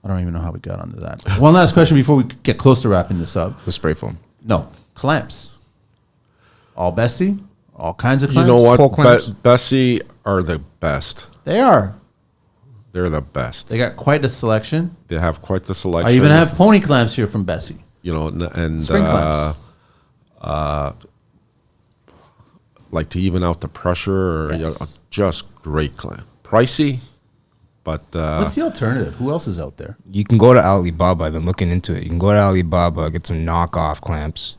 I don't even know how we got onto that. One last question before we get close to wrapping this up. With spray foam. No, clamps. All Bessie, all kinds of You clamps. know what? Full clamps. Bessie are the best. They are. They're the best. They got quite a selection. They have quite the selection. I even have pony clamps here from Bessie. And Spring clamps. like to even out the pressure, or Yes. just great clamp. Pricey, but What's the alternative? Who else is out there? You can go to Alibaba. I've been looking into it. You can go to Alibaba, get some knockoff clamps.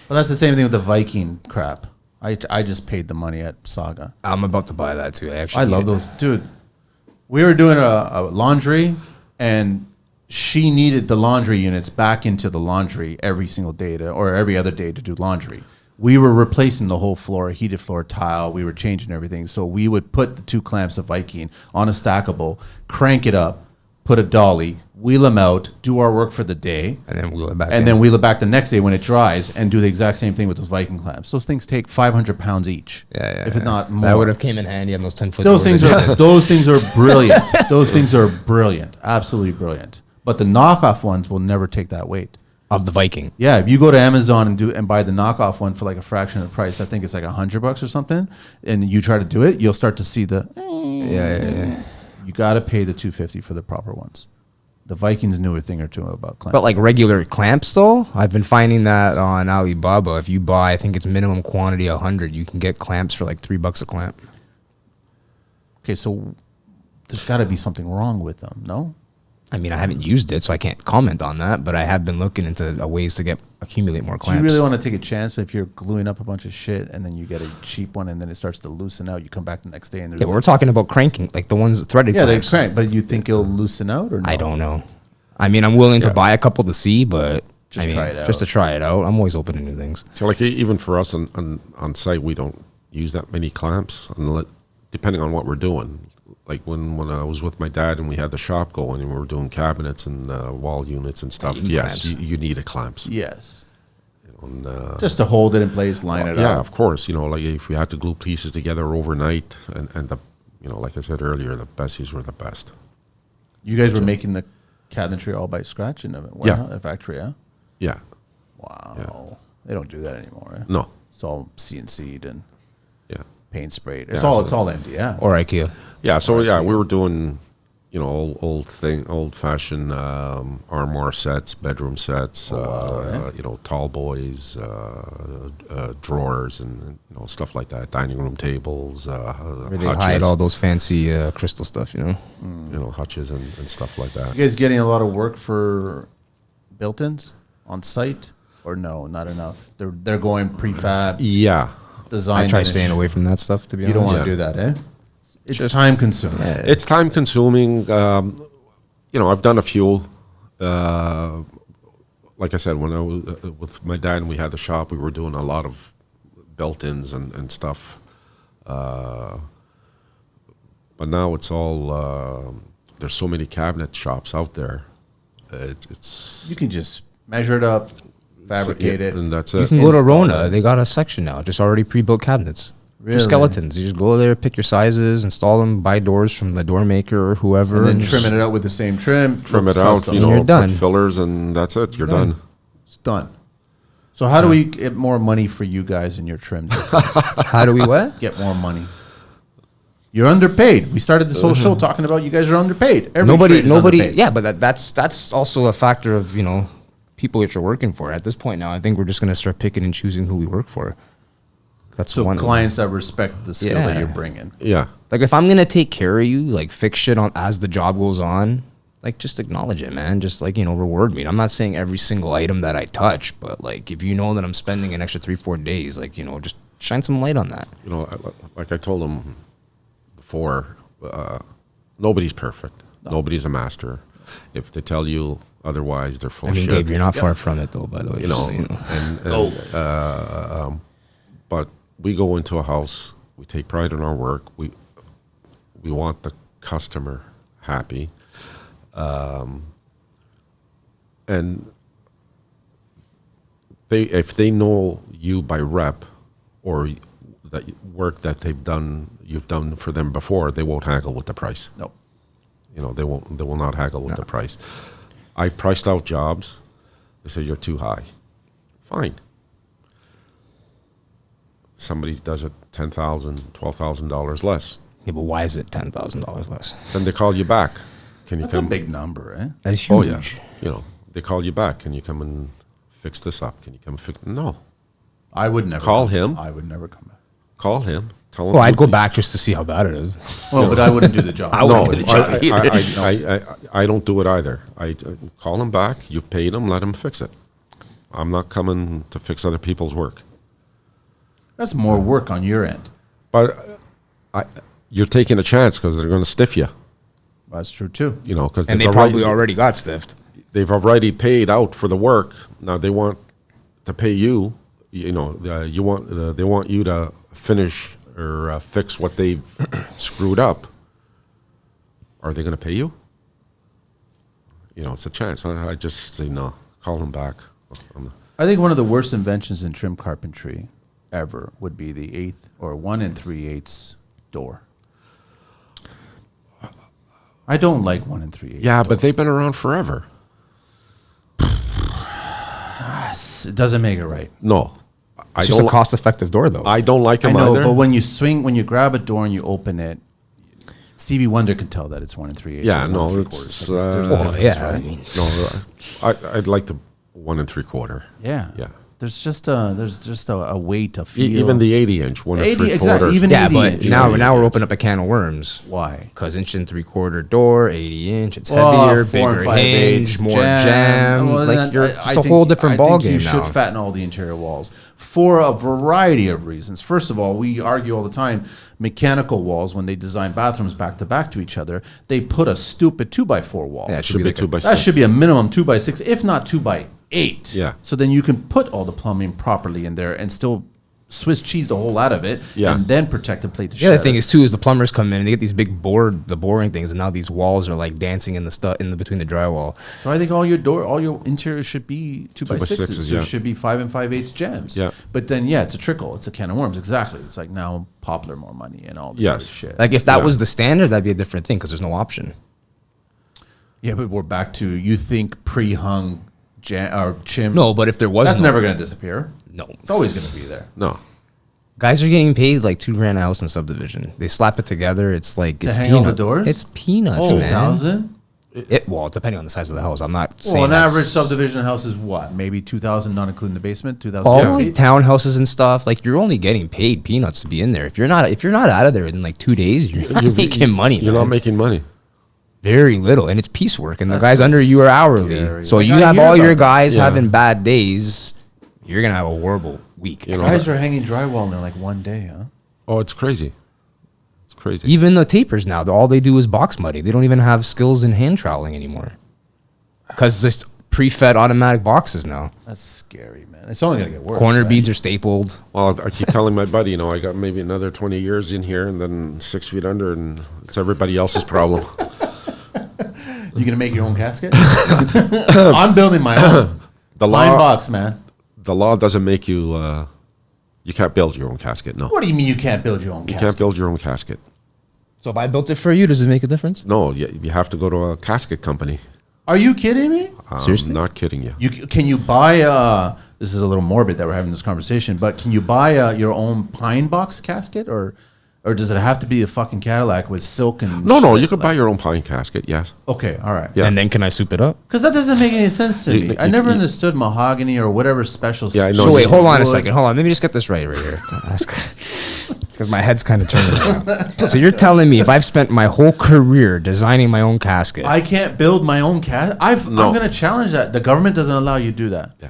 Well, that's the same thing with the Viking crap. I just paid the money at Saga. I'm about to buy that too. I love those, dude. We were doing a laundry, and she needed the laundry units back into the laundry every single day or every other day to do laundry. We were replacing the whole floor, heated floor tile. We were changing everything. So we would put the 2 clamps of Viking on a stackable, crank it up, put a dolly, wheel them out, do our work for the day, And then wheel it back. and then wheel it back the next day when it dries, and do the exact same thing with those Viking clamps. Those things take 500 pounds each. If it's not more. That would have came in handy on those 10-foot. Those things are brilliant. Those things are brilliant, absolutely brilliant. But the knockoff ones will never take that weight. of the Viking. Yeah, if you go to Amazon and buy the knockoff one for like a fraction of the price, I think it's like $100 or something, and you try to do it, you'll start to see the. Yeah. You got to pay the $250 for the proper ones. The Vikings knew a thing or two about clamps. But like regular clamps, though, I've been finding that on Alibaba. If you buy, I think it's minimum quantity 100, you can get clamps for like $3 a clamp. Okay, so there's got to be something wrong with them, no? I mean, I haven't used it, so I can't comment on that. But I have been looking into ways to accumulate more Do clamps. you really want to take a chance if you're gluing up a bunch of shit and then you get a cheap one and then it starts to loosen out? You come back the next day and there's Yeah, but we're talking about cranking, like the ones threaded. yeah, they clamps. crank, but you think it'll loosen out or no? I don't know. I mean, I'm willing to buy a couple to see, but Just try it out. Just to try it out. I'm always open to new things. So like even for us on site, we don't use that many clamps, depending on what we're doing. Like when I was with my dad and we had the shop going and we were doing cabinets and wall units and stuff. You need Yes, clamps. you need a clamps. Yes. And, Just to hold it in place, line it yeah, up. of course. Like if we had to glue pieces together overnight, and the, like I said earlier, the Bessies were the best. You guys were making the cabinetry all by scratch in a factory, yeah? Yeah. Wow. Yeah. They don't do that anymore. Eh? No. It's all CNC'd and Yeah. paint sprayed. It's Yeah, all so- it's all empty, yeah. Or IKEA. Yeah. So yeah, we were doing, old fashioned armoire sets, bedroom sets, tall boys, drawers, and stuff like that. Dining room tables, Where they hutches, hide all those fancy crystal stuff, hutches and stuff like that. You guys getting a lot of work for built-ins on site, or no, not enough? They're going prefab Yeah. design. I try finish. staying away from that stuff, to be honest. You don't want to Yeah. do that, eh? It's just time consuming. It's time consuming. I've done a few. Like I said, when I was with my dad and we had the shop, we were doing a lot of built-ins and stuff. But now it's all. There's so many cabinet shops out there. It's You can just measure it up, fabricate it. and that's You it. can go to Install Rona. it. They got a section now, just already pre-built cabinets. Really? Just skeletons. You just go there, pick your sizes, install them, buy doors from the door maker or whoever. And then just- trimming it out with the same trim. Trim looks it out, custom. And you're done. put fillers, and that's it. You're done. It's done. So how do we get more money for you guys in your trims? How do we what? Get more money. You're underpaid. We started this whole show talking about you guys are underpaid. Every Nobody. trade is underpaid. Yeah, but that's also a factor of people that you're working for. At this point now, I think we're just gonna start picking and choosing who we work for. That's So one clients that respect the skill that Yeah. you're bringing. Yeah. Like if I'm gonna take care of you, like fix shit on as the job goes on, like just acknowledge it, man. Just like reward me. I'm not saying every single item that I touch, but like if you know that I'm spending an extra 3-4 days, like just shine some light on that. Like I told them before, nobody's perfect. Nobody's a master. If they tell you otherwise, they're full I of mean, shit. Gabe, you're not far from it though, by the way. just so you know. But we go into a house. We take pride in our work. We want the customer happy, and if they know you by rep or that work that you've done for them before, they won't haggle with the price. No. They will not haggle with the price. I've priced out jobs. They say you're too high. Fine. Somebody does it $10,000, $12,000 less. Yeah, but why is it $10,000 less? Then they call you back. Can you That's a come? big number, eh? That's huge. Oh yeah. They call you back. Can you come and fix this up? Can you come fix? No. I would never Call come him. back. I would never come back. Call him. Tell him. Well, I'd go back just to see how bad it is. Well, but I wouldn't do the job. I No, wouldn't do the job I don't do it either. I call him back. You've paid him. Let him fix it. I'm not coming to fix other people's work. That's more work on your end. But you're taking a chance because they're going to stiff you. That's true too. Because And they probably already got stiffed. they've already paid out for the work. Now they want to pay you. They want you to finish or fix what they've screwed up. Are they going to pay you? it's a chance. I just say no. Call him back. I think one of the worst inventions in trim carpentry ever would be the 1 3/8 door. I don't like 1 3/8. Yeah, but they've been around forever. It doesn't make it right. No, It's just a cost-effective door, though. I don't like I them know, either. but when you grab a door and you open it, Stevie Wonder can tell that it's 1 3/8. Yeah, or no, 1 it's, 3/4. There's a Oh, difference, yeah. right? No, I'd like the 1 3/4. Yeah. Yeah. There's just a weight, a feel. Even the 80-inch, 1 80, 3/4. exactly, even yeah, 80 but inch. now Yeah. we're opening up a can of worms. Why? Because 1 3/4 door, 80-inch, it's Well, heavier, 4 and bigger 5/8 hinge, more jam. Well, Like then it's a whole different ball game You now. should fatten all the interior walls for a variety of reasons. First of all, we argue all the time. Mechanical walls, when they design bathrooms back to back to each other, they put a stupid 2x4 wall. Yeah, it Should be like 2 by 6. That should be a minimum 2x6, if not 2x8. Yeah. So then you can put all the plumbing properly in there and still Swiss cheese the whole out of it, Yeah. and then protect the plate. The other thing is too is the plumbers come in and they get these big the boring things, and now these walls are like dancing in the stuff between the drywall. So I think all your interiors should be 2x6s. yeah. There should be 5 and 5/8 jams. Yeah. But then it's a trickle. It's a can of worms. Exactly. It's like now poplar more money and all this Yes. other shit. Like if that Yeah. was the standard, that'd be a different thing because there's no option. Yeah, but we're back to you think pre-hung jam or chim. No, but if there was that's no, never going to disappear. No, It's always going to be there. No. guys are getting paid like $2,000 a house in subdivision. They slap it together. It's like To it's hang all the peanut- doors? It's peanuts, Oh, man. 2,000? Well, depending on the size of the house. I'm not saying Well, an that's- average subdivision house is what? Maybe 2,000, not including the basement. 2,000. all like townhouses and stuff. Like you're only getting paid peanuts to be in there. If you're not out of there in like 2 days, you're not making money. You're man. not making money. Very little, and it's piecework, and That's the guys so under you are hourly. scary. So Like, you I have hear all your about that. guys Yeah. having bad days. You're gonna have a horrible week. You know, Guys are hanging drywall in like one day, huh? oh, it's crazy. It's crazy. Even the tapers now, all they do is box mudding. They don't even have skills in hand troweling anymore, because just pre-fed automatic boxes now. That's scary, man. It's only going to get worse. Corner right? beads are stapled. Well, I keep telling my buddy, I got maybe another 20 years in here and then 6 feet under, and it's everybody else's problem. You going to make your own casket? I'm building my own. The Line law, box, man. the law doesn't make you. You can't build your own casket. No, What do you mean you can't build your own you casket? can't build your own casket. So if I built it for you, does it make a difference? No, you have to go to a casket company. Are you kidding me? Seriously? I'm not kidding you. Can you buy this is a little morbid that we're having this conversation, but can you buy your own pine box casket, or does it have to be a fucking Cadillac with silk and No, shit? you could buy your own pine casket. Yes. Okay, all right. Yeah. And then can I soup it up? Because that doesn't make any sense to me. I you- never you- understood mahogany or whatever special. Yeah, I know. So wait, hold on a wood. second. Hold on. Let me just get this right here. Because my head's kind of turning around. So you're telling me if I've spent my whole career designing my own casket, I can't build my own casket. I'm No. going to challenge that. The government doesn't allow you to do that. Yeah.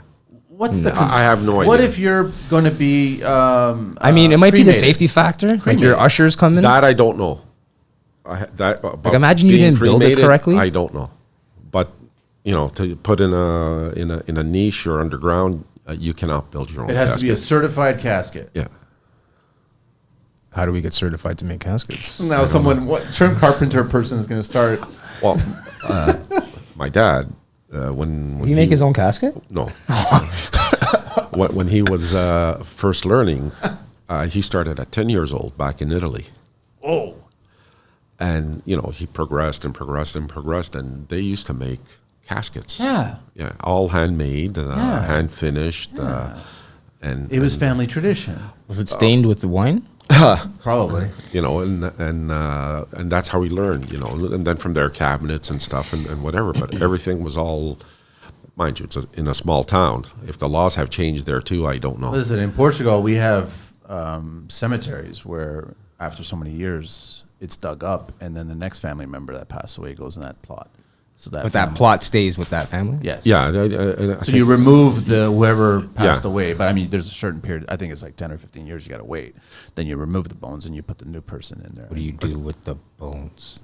What's the? No, I have no What idea. if you're going to be? I mean, it might be the cremated? safety factor. Like Cremated. your ushers come in. That I don't know. Like imagine you didn't build it correctly. I don't know, but to put in a niche or underground, you cannot build your own. It has to be a casket. certified casket. Yeah. How do we get certified to make caskets? Now, what trim carpenter person is going to start? Well, my dad, when He make his own casket? No. when he was first learning, he started at 10 years old back in Italy. Oh, And, he progressed and progressed and progressed, and they used to make caskets. yeah. Yeah, all handmade, Yeah. hand finished. And It was family tradition, Was it stained with the wine? probably. and that's how he learned, and then from there cabinets and stuff and whatever, but everything was all, mind you, it's in a small town. If the laws have changed there too, I don't know. Listen, in Portugal, we have cemeteries where after so many years, it's dug up, and then the next family member that passed away goes in that plot. So that, But that plot stays with that family? yes, Yeah. So you remove whoever passed Yeah. away, but I mean, there's a certain period. I think it's like 10 or 15 years. You got to wait. Then you remove the bones and you put the new person in there. What do you do with the bones?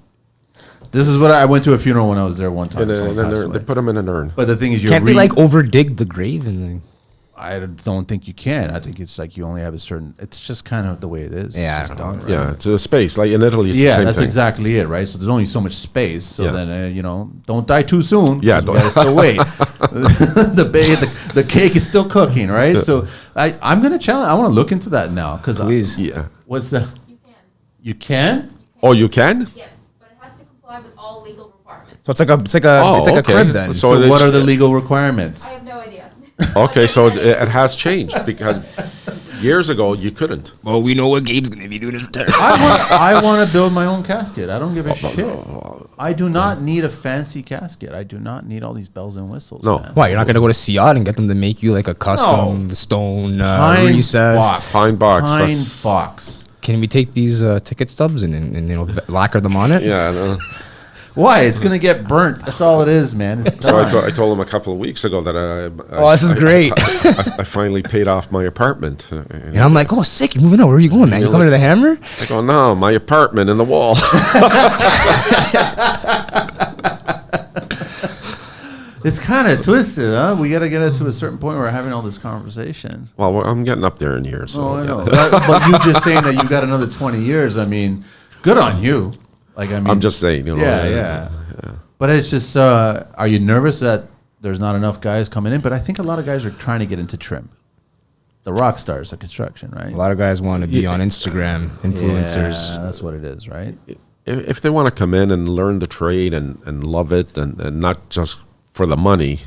This is what I went to a funeral when I was there one time. and someone then passed they away. put them in an urn. But the thing is, Can't they like over dig the grave and then? I don't think you can. I think it's like you only have a certain. It's just kind of the way it is. Yeah, It's I just don't know, done, right? Yeah, it's a space. Like in Italy, it's the Yeah, same that's thing. exactly it, right? So there's only so much space. So Yeah. then don't die too soon. Yeah, 'cause we gotta still wait. the cake is still cooking, right? So I'm gonna challenge. I want to look into that now because Please. Yeah. what's the? You can. You can? Oh, you can? Yes, but it has to comply with all legal requirements. So it's like a okay. crib then. So So it's- what are the legal I requirements? have no idea. Okay, so it has changed because years ago you couldn't. Well, we know what Gabe's gonna be doing his return. I want to build my own casket. I don't give a shit. I do not need a fancy casket. I do not need all these bells and whistles. No. man. Why, you're not gonna go to Seattle and get them to make you like a custom stone Pine recess? box. Pine box, Pine that's- box. Can we take these ticket stubs and lacquer them on it? Yeah. No. Why? It's gonna get burnt. That's all it is, man. It's So done. I told him a couple of weeks ago that Oh, this is great. I finally paid off my apartment. And I'm like, oh, sick! You're moving out. Where are you going, man? You You're coming to like- the Hammer? I go, no, my apartment in the wall. It's kind of twisted, huh? We got to get it to a certain point where we're having all this conversation. Well, I'm getting up there in years. So, Oh, I yeah. know. But you just saying that you got another 20 years. I mean, good on you. Like, I mean, I'm just saying, you know. Yeah. But it's just, are you nervous that there's not enough guys coming in? But I think a lot of guys are trying to get into trim. The rock stars of construction, right? A lot of guys want to be on Instagram, influencers. Yeah, that's what it is, right? If they want to come in and learn the trade and love it and not just for the money,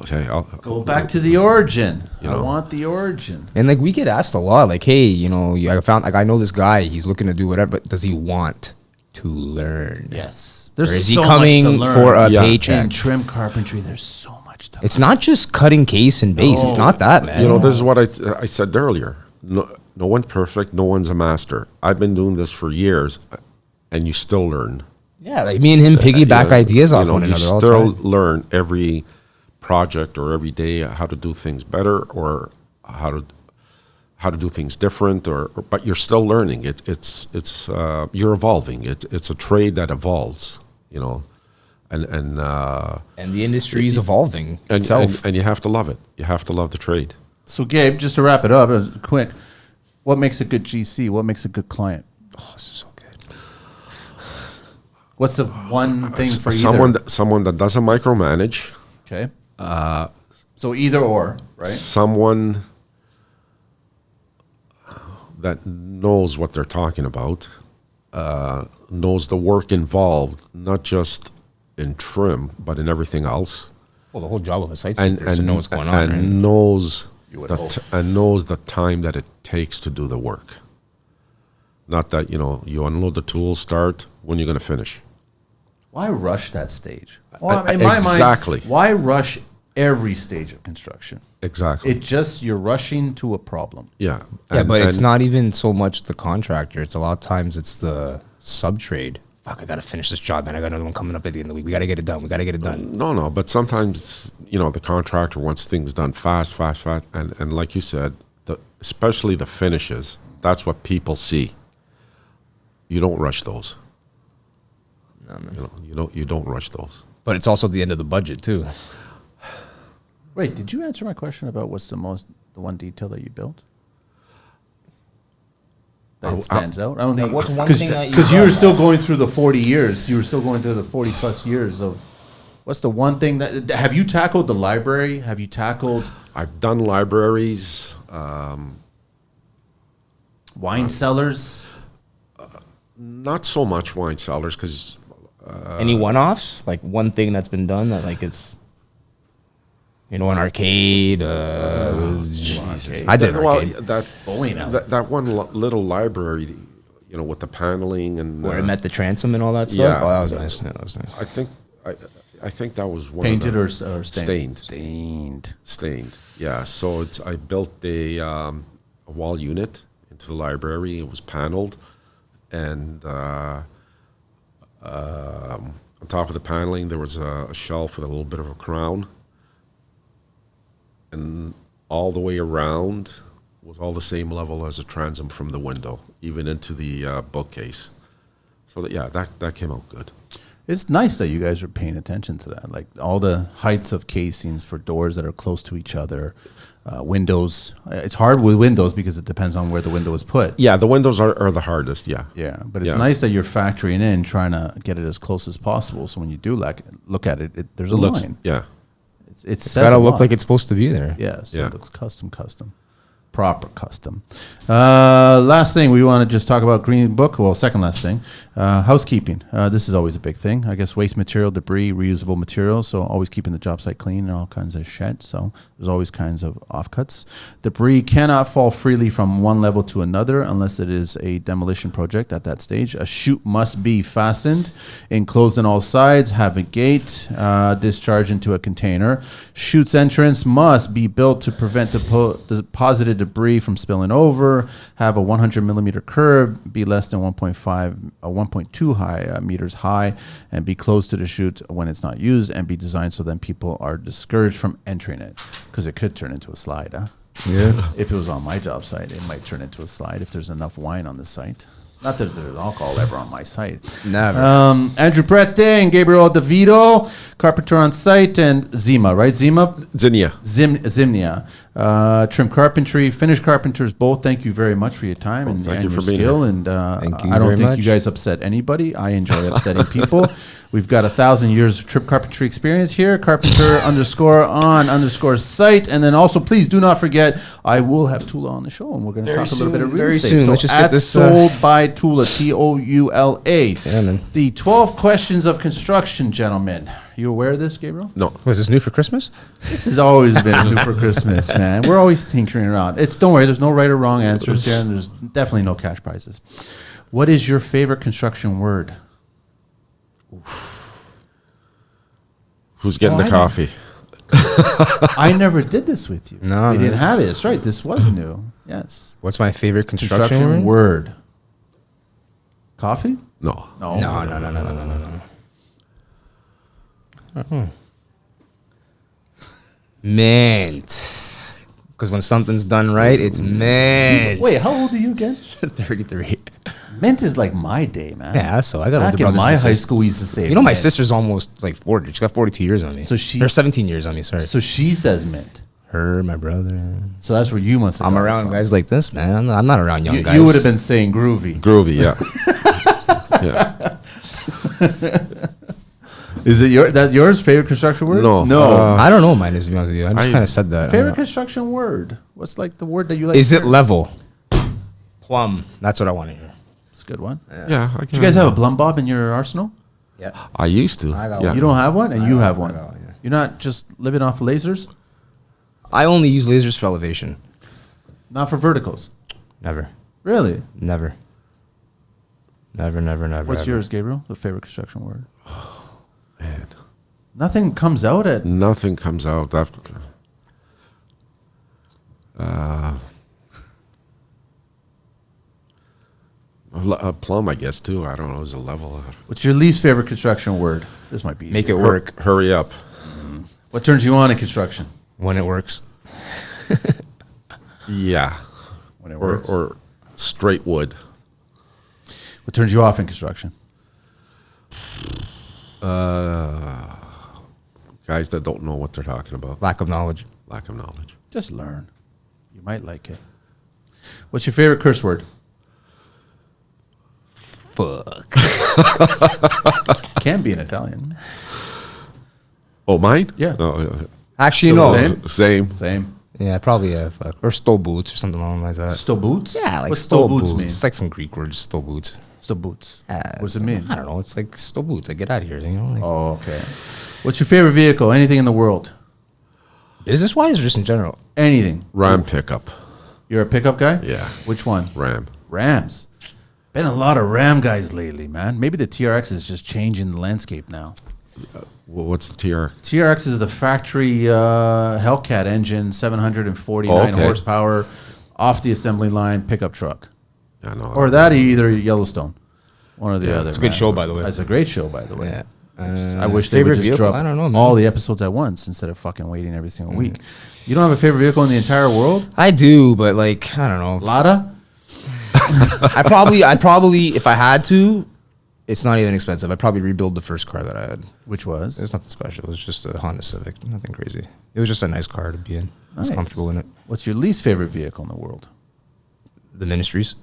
okay, I'll Go back to the origin. You I know. want the origin. And like we get asked a lot, like, hey, I know this guy. He's looking to do whatever, but does he want to learn? Yes. Or There's is he so coming much to learn. for a Yeah. paycheck? In trim carpentry, there's so much to It's not just cutting case and base. It's not that, man. You know, this is what I said earlier. No one's perfect. No one's a master. I've been doing this for years, and you still learn. Yeah, like me and him piggyback You know, ideas off you know, one you another all the still time. learn every project or every day how to do things better or how to do things different. But you're still learning. It's you're evolving. It's a trade that evolves. You know, and And the industry is evolving itself. and you have to love it. You have to love the trade. So, Gabe, just to wrap it up, quick, what makes a good GC? What makes a good client? Oh, this is so good. What's the one thing for Someone that doesn't micromanage. Okay. So either or, right? Someone that knows what they're talking about, knows the work involved, not just in trim, but in everything else, Well, the whole job of a site and super is to know what's going on, and right? knows You would the hope. and knows the time that it takes to do the work. Not that you unload the tools, start when you're going to finish. Why rush that stage? Well, in my Exactly. mind, why rush every stage of construction? Exactly. It just, you're rushing to a problem. Yeah. Yeah, but it's and- not even so much the contractor. It's a lot of times it's the sub trade. Fuck, I gotta finish this job, man. I got another one coming up at the end of the week. We gotta get it done. We gotta get it done. No, but sometimes the contractor wants things done fast, and like you said, especially the finishes. That's what people see. You don't rush those. No, man. You don't rush those. But it's also the end of the budget too. Wait, did you answer my question about what's the one detail that you built? That stands out. I don't think what's one thing that you because you built? were still going through the 40 years. You were still going through the 40 plus years of. What's the one thing that have you tackled the library? Have you tackled I've done libraries. wine cellars? Not so much wine cellars because Any one-offs? Like one thing that's been done that like it's, an arcade. I did an arcade. that Bowling alley. that one little library, with the paneling and Where I met the transom and all that stuff. yeah. Oh, that was nice. Yeah, that was nice. I think that was one Painted of or stained? Stained. Stained. Yeah. So I built a wall unit into the library. It was paneled, and on top of the paneling there was a shelf with a little bit of a crown, and all the way around was all the same level as a transom from the window, even into the bookcase. So that came out good. It's nice that you guys are paying attention to that. Like all the heights of casings for doors that are close to each other, windows. It's hard with windows because it depends on where the window is put. Yeah, the windows are the hardest. Yeah. Yeah, but it's Yeah. nice that you're factoring in, trying to get it as close as possible. So when you do look at it, there's a Looks. line. Yeah. It's Gotta look like it's supposed to be there. Yeah, so Yeah. it looks custom. Proper custom. Last thing we want to just talk about Green Book. Well, second last thing, housekeeping. This is always a big thing. I guess waste material, debris, reusable materials. So always keeping the job site clean and all kinds of shit. So there's always kinds of offcuts. Debris cannot fall freely from one level to another unless it is a demolition project at that stage. A chute must be fastened, enclosed on all sides, have a gate, discharge into a container. Chute's entrance must be built to prevent deposited debris from spilling over, have a 100 millimeter curb, be less than 1.2 meters high, and be close to the chute when it's not used, and be designed so then people are discouraged from entering it, because it could turn into a slide. Yeah. If it was on my job site, it might turn into a slide if there's enough wine on the site. Not that there's alcohol ever on my site. Never. Andrew Prete and Gabriel DiVito, Carpenter on site, and Zima, right? Zinnia. Trim Carpentry, Finnish Carpenters, both. Thank you very much for your time and thank you your for being skill. here. And Thank you I don't very think much. you guys upset anybody. I enjoy upsetting people. We've got 1,000 years of Trip Carpentry experience here. Carpenter _ site. And then also, please do not forget, I will have Tula on the show, and we're going to Very talk a little bit of soon, real very estate. soon. So Let's just at get this, Sold by Tula, Toula. Yeah, man. The 12 questions of construction, gentlemen. You aware of this, Gabriel? No. Was this new for Christmas? This has always been new for Christmas, man. We're always tinkering around. Don't worry, there's no right or wrong answers here, and there's definitely no cash prizes. What is your favorite construction word? Who's getting Oh, the I coffee? I never did this with you. No, we no. didn't have it. That's right. This was new. Yes. What's my favorite construction, Construction word? word. Coffee? No. No. No. Mint. Because when something's done right, it's mint. Wait, how old are you again? 33. Mint is like my day, man. Yeah, so I got Back older in brothers my and high sisters. school, we used to say You know, my mint. sister's almost like 40. She got 42 years on me. So she- Or 17 years on me, sorry. So she says mint. Her, my brother. So that's where you must have I'm got it around from. guys like this, man. I'm not around young You, guys. you would have been saying groovy. Groovy, yeah. Yeah. Is it yours? Favorite construction word? No. I don't know mine, to be honest with you. I just I- kind of said that. Favorite construction word? What's like the word that you like? Is it level? Plumb. That's what I want to hear. It's a good one. Yeah. Do you guys have a Blum Bob in your arsenal? Yeah. I used to. I got yeah. one. You don't have one, and you have one. got one, yeah. You're not just living off lasers? I only use lasers for elevation. Not for verticals? Never. Really? Never. Never. What's ever. yours, Gabriel? The favorite construction word? Man, Nothing comes out at... nothing comes out. A plum, I guess, too. I don't know. Is a level. What's your least favorite construction word? This might be Make easier. it work Hurry up. What turns you on in construction? when it works. Yeah. When it Or, works. or straight wood. What turns you off in construction? Guys that don't know what they're talking about. Lack of knowledge. Lack of knowledge. Just learn. You might like it. What's your favorite curse word? Fuck. Can be in Italian. Oh, mine? Yeah. Oh, Actually, Still no. the same? same. Same. Yeah, probably fuck. Or stow boots or something along those lines. Sto boots? Yeah, like What's stow sto boots boots. mean? It's like some Greek word, stow boots. Sto boots. What's it mean? I don't know. It's like stow boots. Like, get out of here. You know, like, Oh, okay. What's your favorite vehicle? Anything in the world? business wise or just in general? Anything. Ram pickup. You're a pickup guy? Yeah. Which one? Ram. Rams. Been a lot of Ram guys lately, man. Maybe the TRX is just changing the landscape now. What's the TR? TRX is the factory Hellcat engine, 749 Okay. horsepower, off the assembly line pickup truck. I know. Or that, either Yellowstone. One or the other. It's a good man. show, by the way. It's a great show, by the way. Yeah. I wish they would favorite just vehicle? drop I don't know, man. all the episodes at once instead of fucking waiting every single week. You don't have a favorite vehicle in the entire world? I do, but like, I don't know. Lada? I'd probably, if I had to, It's not even expensive. I'd probably rebuild the first car that I had. Which was? It's nothing special. It was just a Honda Civic. Nothing crazy. It was just a nice car to be in. I was Nice. comfortable in it. What's your least favorite vehicle in the world? The Ministries.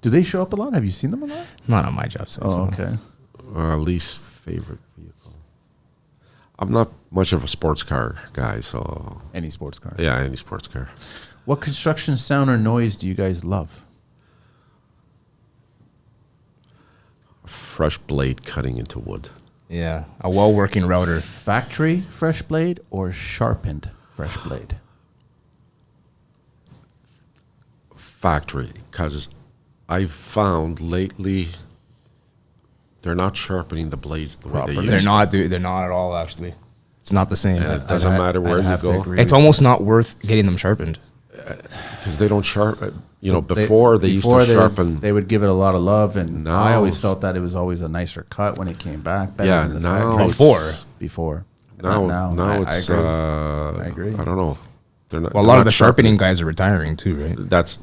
Do they show up a lot? Have you seen them a lot? Not on my job site. Oh, so. okay. Least favorite vehicle. I'm not much of a sports car guy, so Any sports car. yeah, any sports car. What construction sound or noise do you guys love? A fresh blade cutting into wood. Yeah, a well-working router. Factory fresh blade or sharpened fresh blade? Factory, because I've found lately they're not sharpening the blades the way they Properly. used They're not at all, actually. It's not the same. to. It doesn't matter where I'd you have to go, agree. It's almost not worth getting them sharpened. because they don't sharpen. You know, So before they used to sharpen. They would give it a lot of love, and Now- I always felt that it was always a nicer cut when it came back. Better Yeah, than the now factory. it's- Before. now, Not now it's. I agree. I don't know. They're not. Well, a they're lot not of the sharpening sharpening. guys are retiring too, right? That's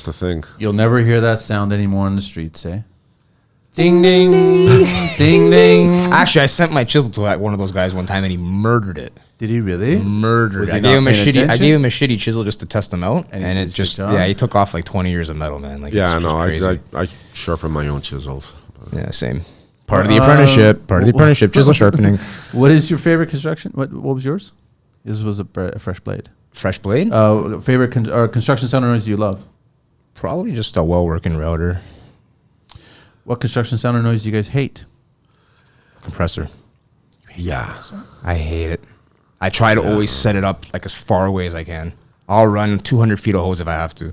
the thing. You'll never hear that sound anymore in the streets, eh? Ding ding, ding ding. Actually, I sent my chisel to one of those guys one time, and he murdered it. Did he really? Murdered Was it. he I gave not him a paying shitty. I attention? gave him a shitty chisel just to test him out, And and he it did a just shit job? yeah, he took off like 20 years of metal, man. Like it's Yeah, just no, crazy. I sharpen my own chisels. Yeah, same. Part of the apprenticeship. Part of the apprenticeship. Chisel sharpening. What is your favorite construction? What was yours? This was a fresh blade. Fresh blade. Favorite construction sound or noise do you love? Probably just a well-working router. What construction sound or noise do you guys hate? Compressor. Yeah. I hate it. I try to always set it up like as far away as I can. I'll run 200 feet of hose if I have to.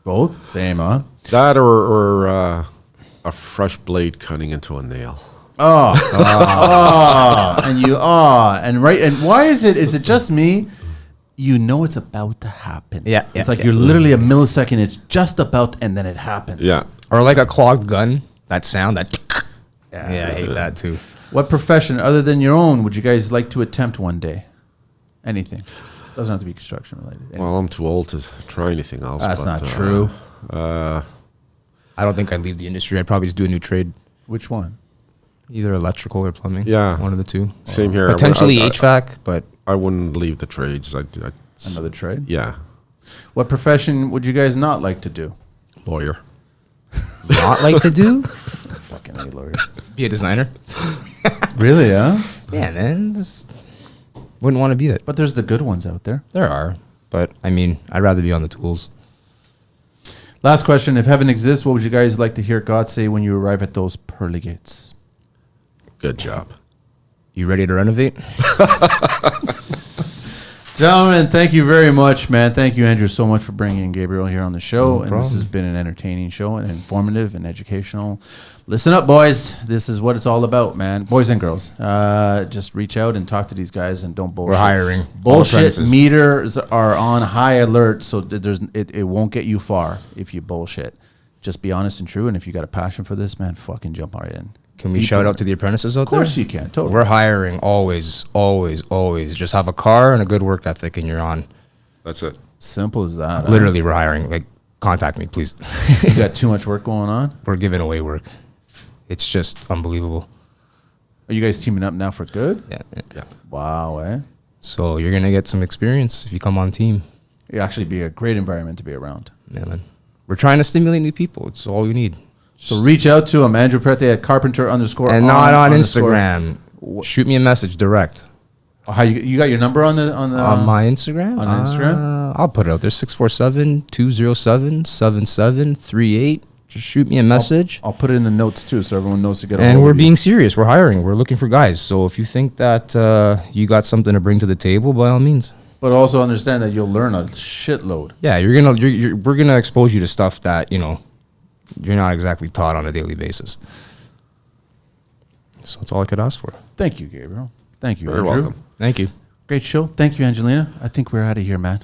Both? Same, huh? That or a fresh blade cutting into a nail. And why is it? Is it just me? You know it's about to happen. Yeah, it's yeah, like yeah. you're literally a millisecond. It's just about, and then it happens. Yeah. Or like a clogged gun. That sound. That. Yeah, I hate that too. What profession other than your own would you guys like to attempt one day? Anything. Doesn't have to be construction related. Anything. Well, I'm too old to try anything else. That's but, not true. I don't think I'd leave the industry. I'd probably just do a new trade. Which one? Either electrical or plumbing. Yeah. One of the two. Same here. Potentially HVAC, but I wouldn't leave the trades. Another trade? Yeah. What profession would you guys not like to do? Lawyer. not like to do. Fucking A, lawyer. Be a designer. Really, huh? Yeah, man. Just wouldn't want to be that. But there's the good ones out there. There are. But, I mean, I'd rather be on the tools. Last question. If heaven exists, what would you guys like to hear God say when you arrive at those pearly gates? Good job. You ready to renovate? Gentlemen, thank you very much, man. Thank you, Andrew, so much for bringing Gabriel here on the show. No and this has problem. been an entertaining show and informative and educational. Listen up, boys. This is what it's all about, man. Boys and girls. Just reach out and talk to these guys and don't bullshit. We're hiring all Bullshit apprentices. meters are on high alert, so that it won't get you far if you bullshit. Just be honest and true, and if you got a passion for this, man, fucking jump right in. Can we shout out to the apprentices out Of there? course you can, totally. We're hiring always, always, always. Just have a car and a good work ethic and you're on. That's it. Simple as that. Literally, we're hiring. Like, contact me, please. You got too much work going on? We're giving away work. It's just unbelievable. Are you guys teaming up now for good? Yeah. Yeah. Wow, eh? So you're going to get some experience if you come on team. It'd actually be a great environment to be around. Yeah, man. We're trying to stimulate new people. It's all we need. So reach out to him, Andrew Prete at Carpenter _ And not on underscore. Instagram. Shoot me a message direct. How you got your number on the On my Instagram? on Instagram? I'll put it out there. 647-207-7738. Just shoot me a message. I'll put it in the notes too, so everyone knows to get. And we're being serious. We're hiring. We're looking for guys. So if you think that you got something to bring to the table, by all means. But also understand that you'll learn a shitload. Yeah, we're gonna expose you to stuff that you're not exactly taught on a daily basis. So that's all I could ask for. Thank you, Gabriel. Thank you, Very Andrew. welcome. Thank you. Great show. Thank you, Angelina. I think we're out of here, man.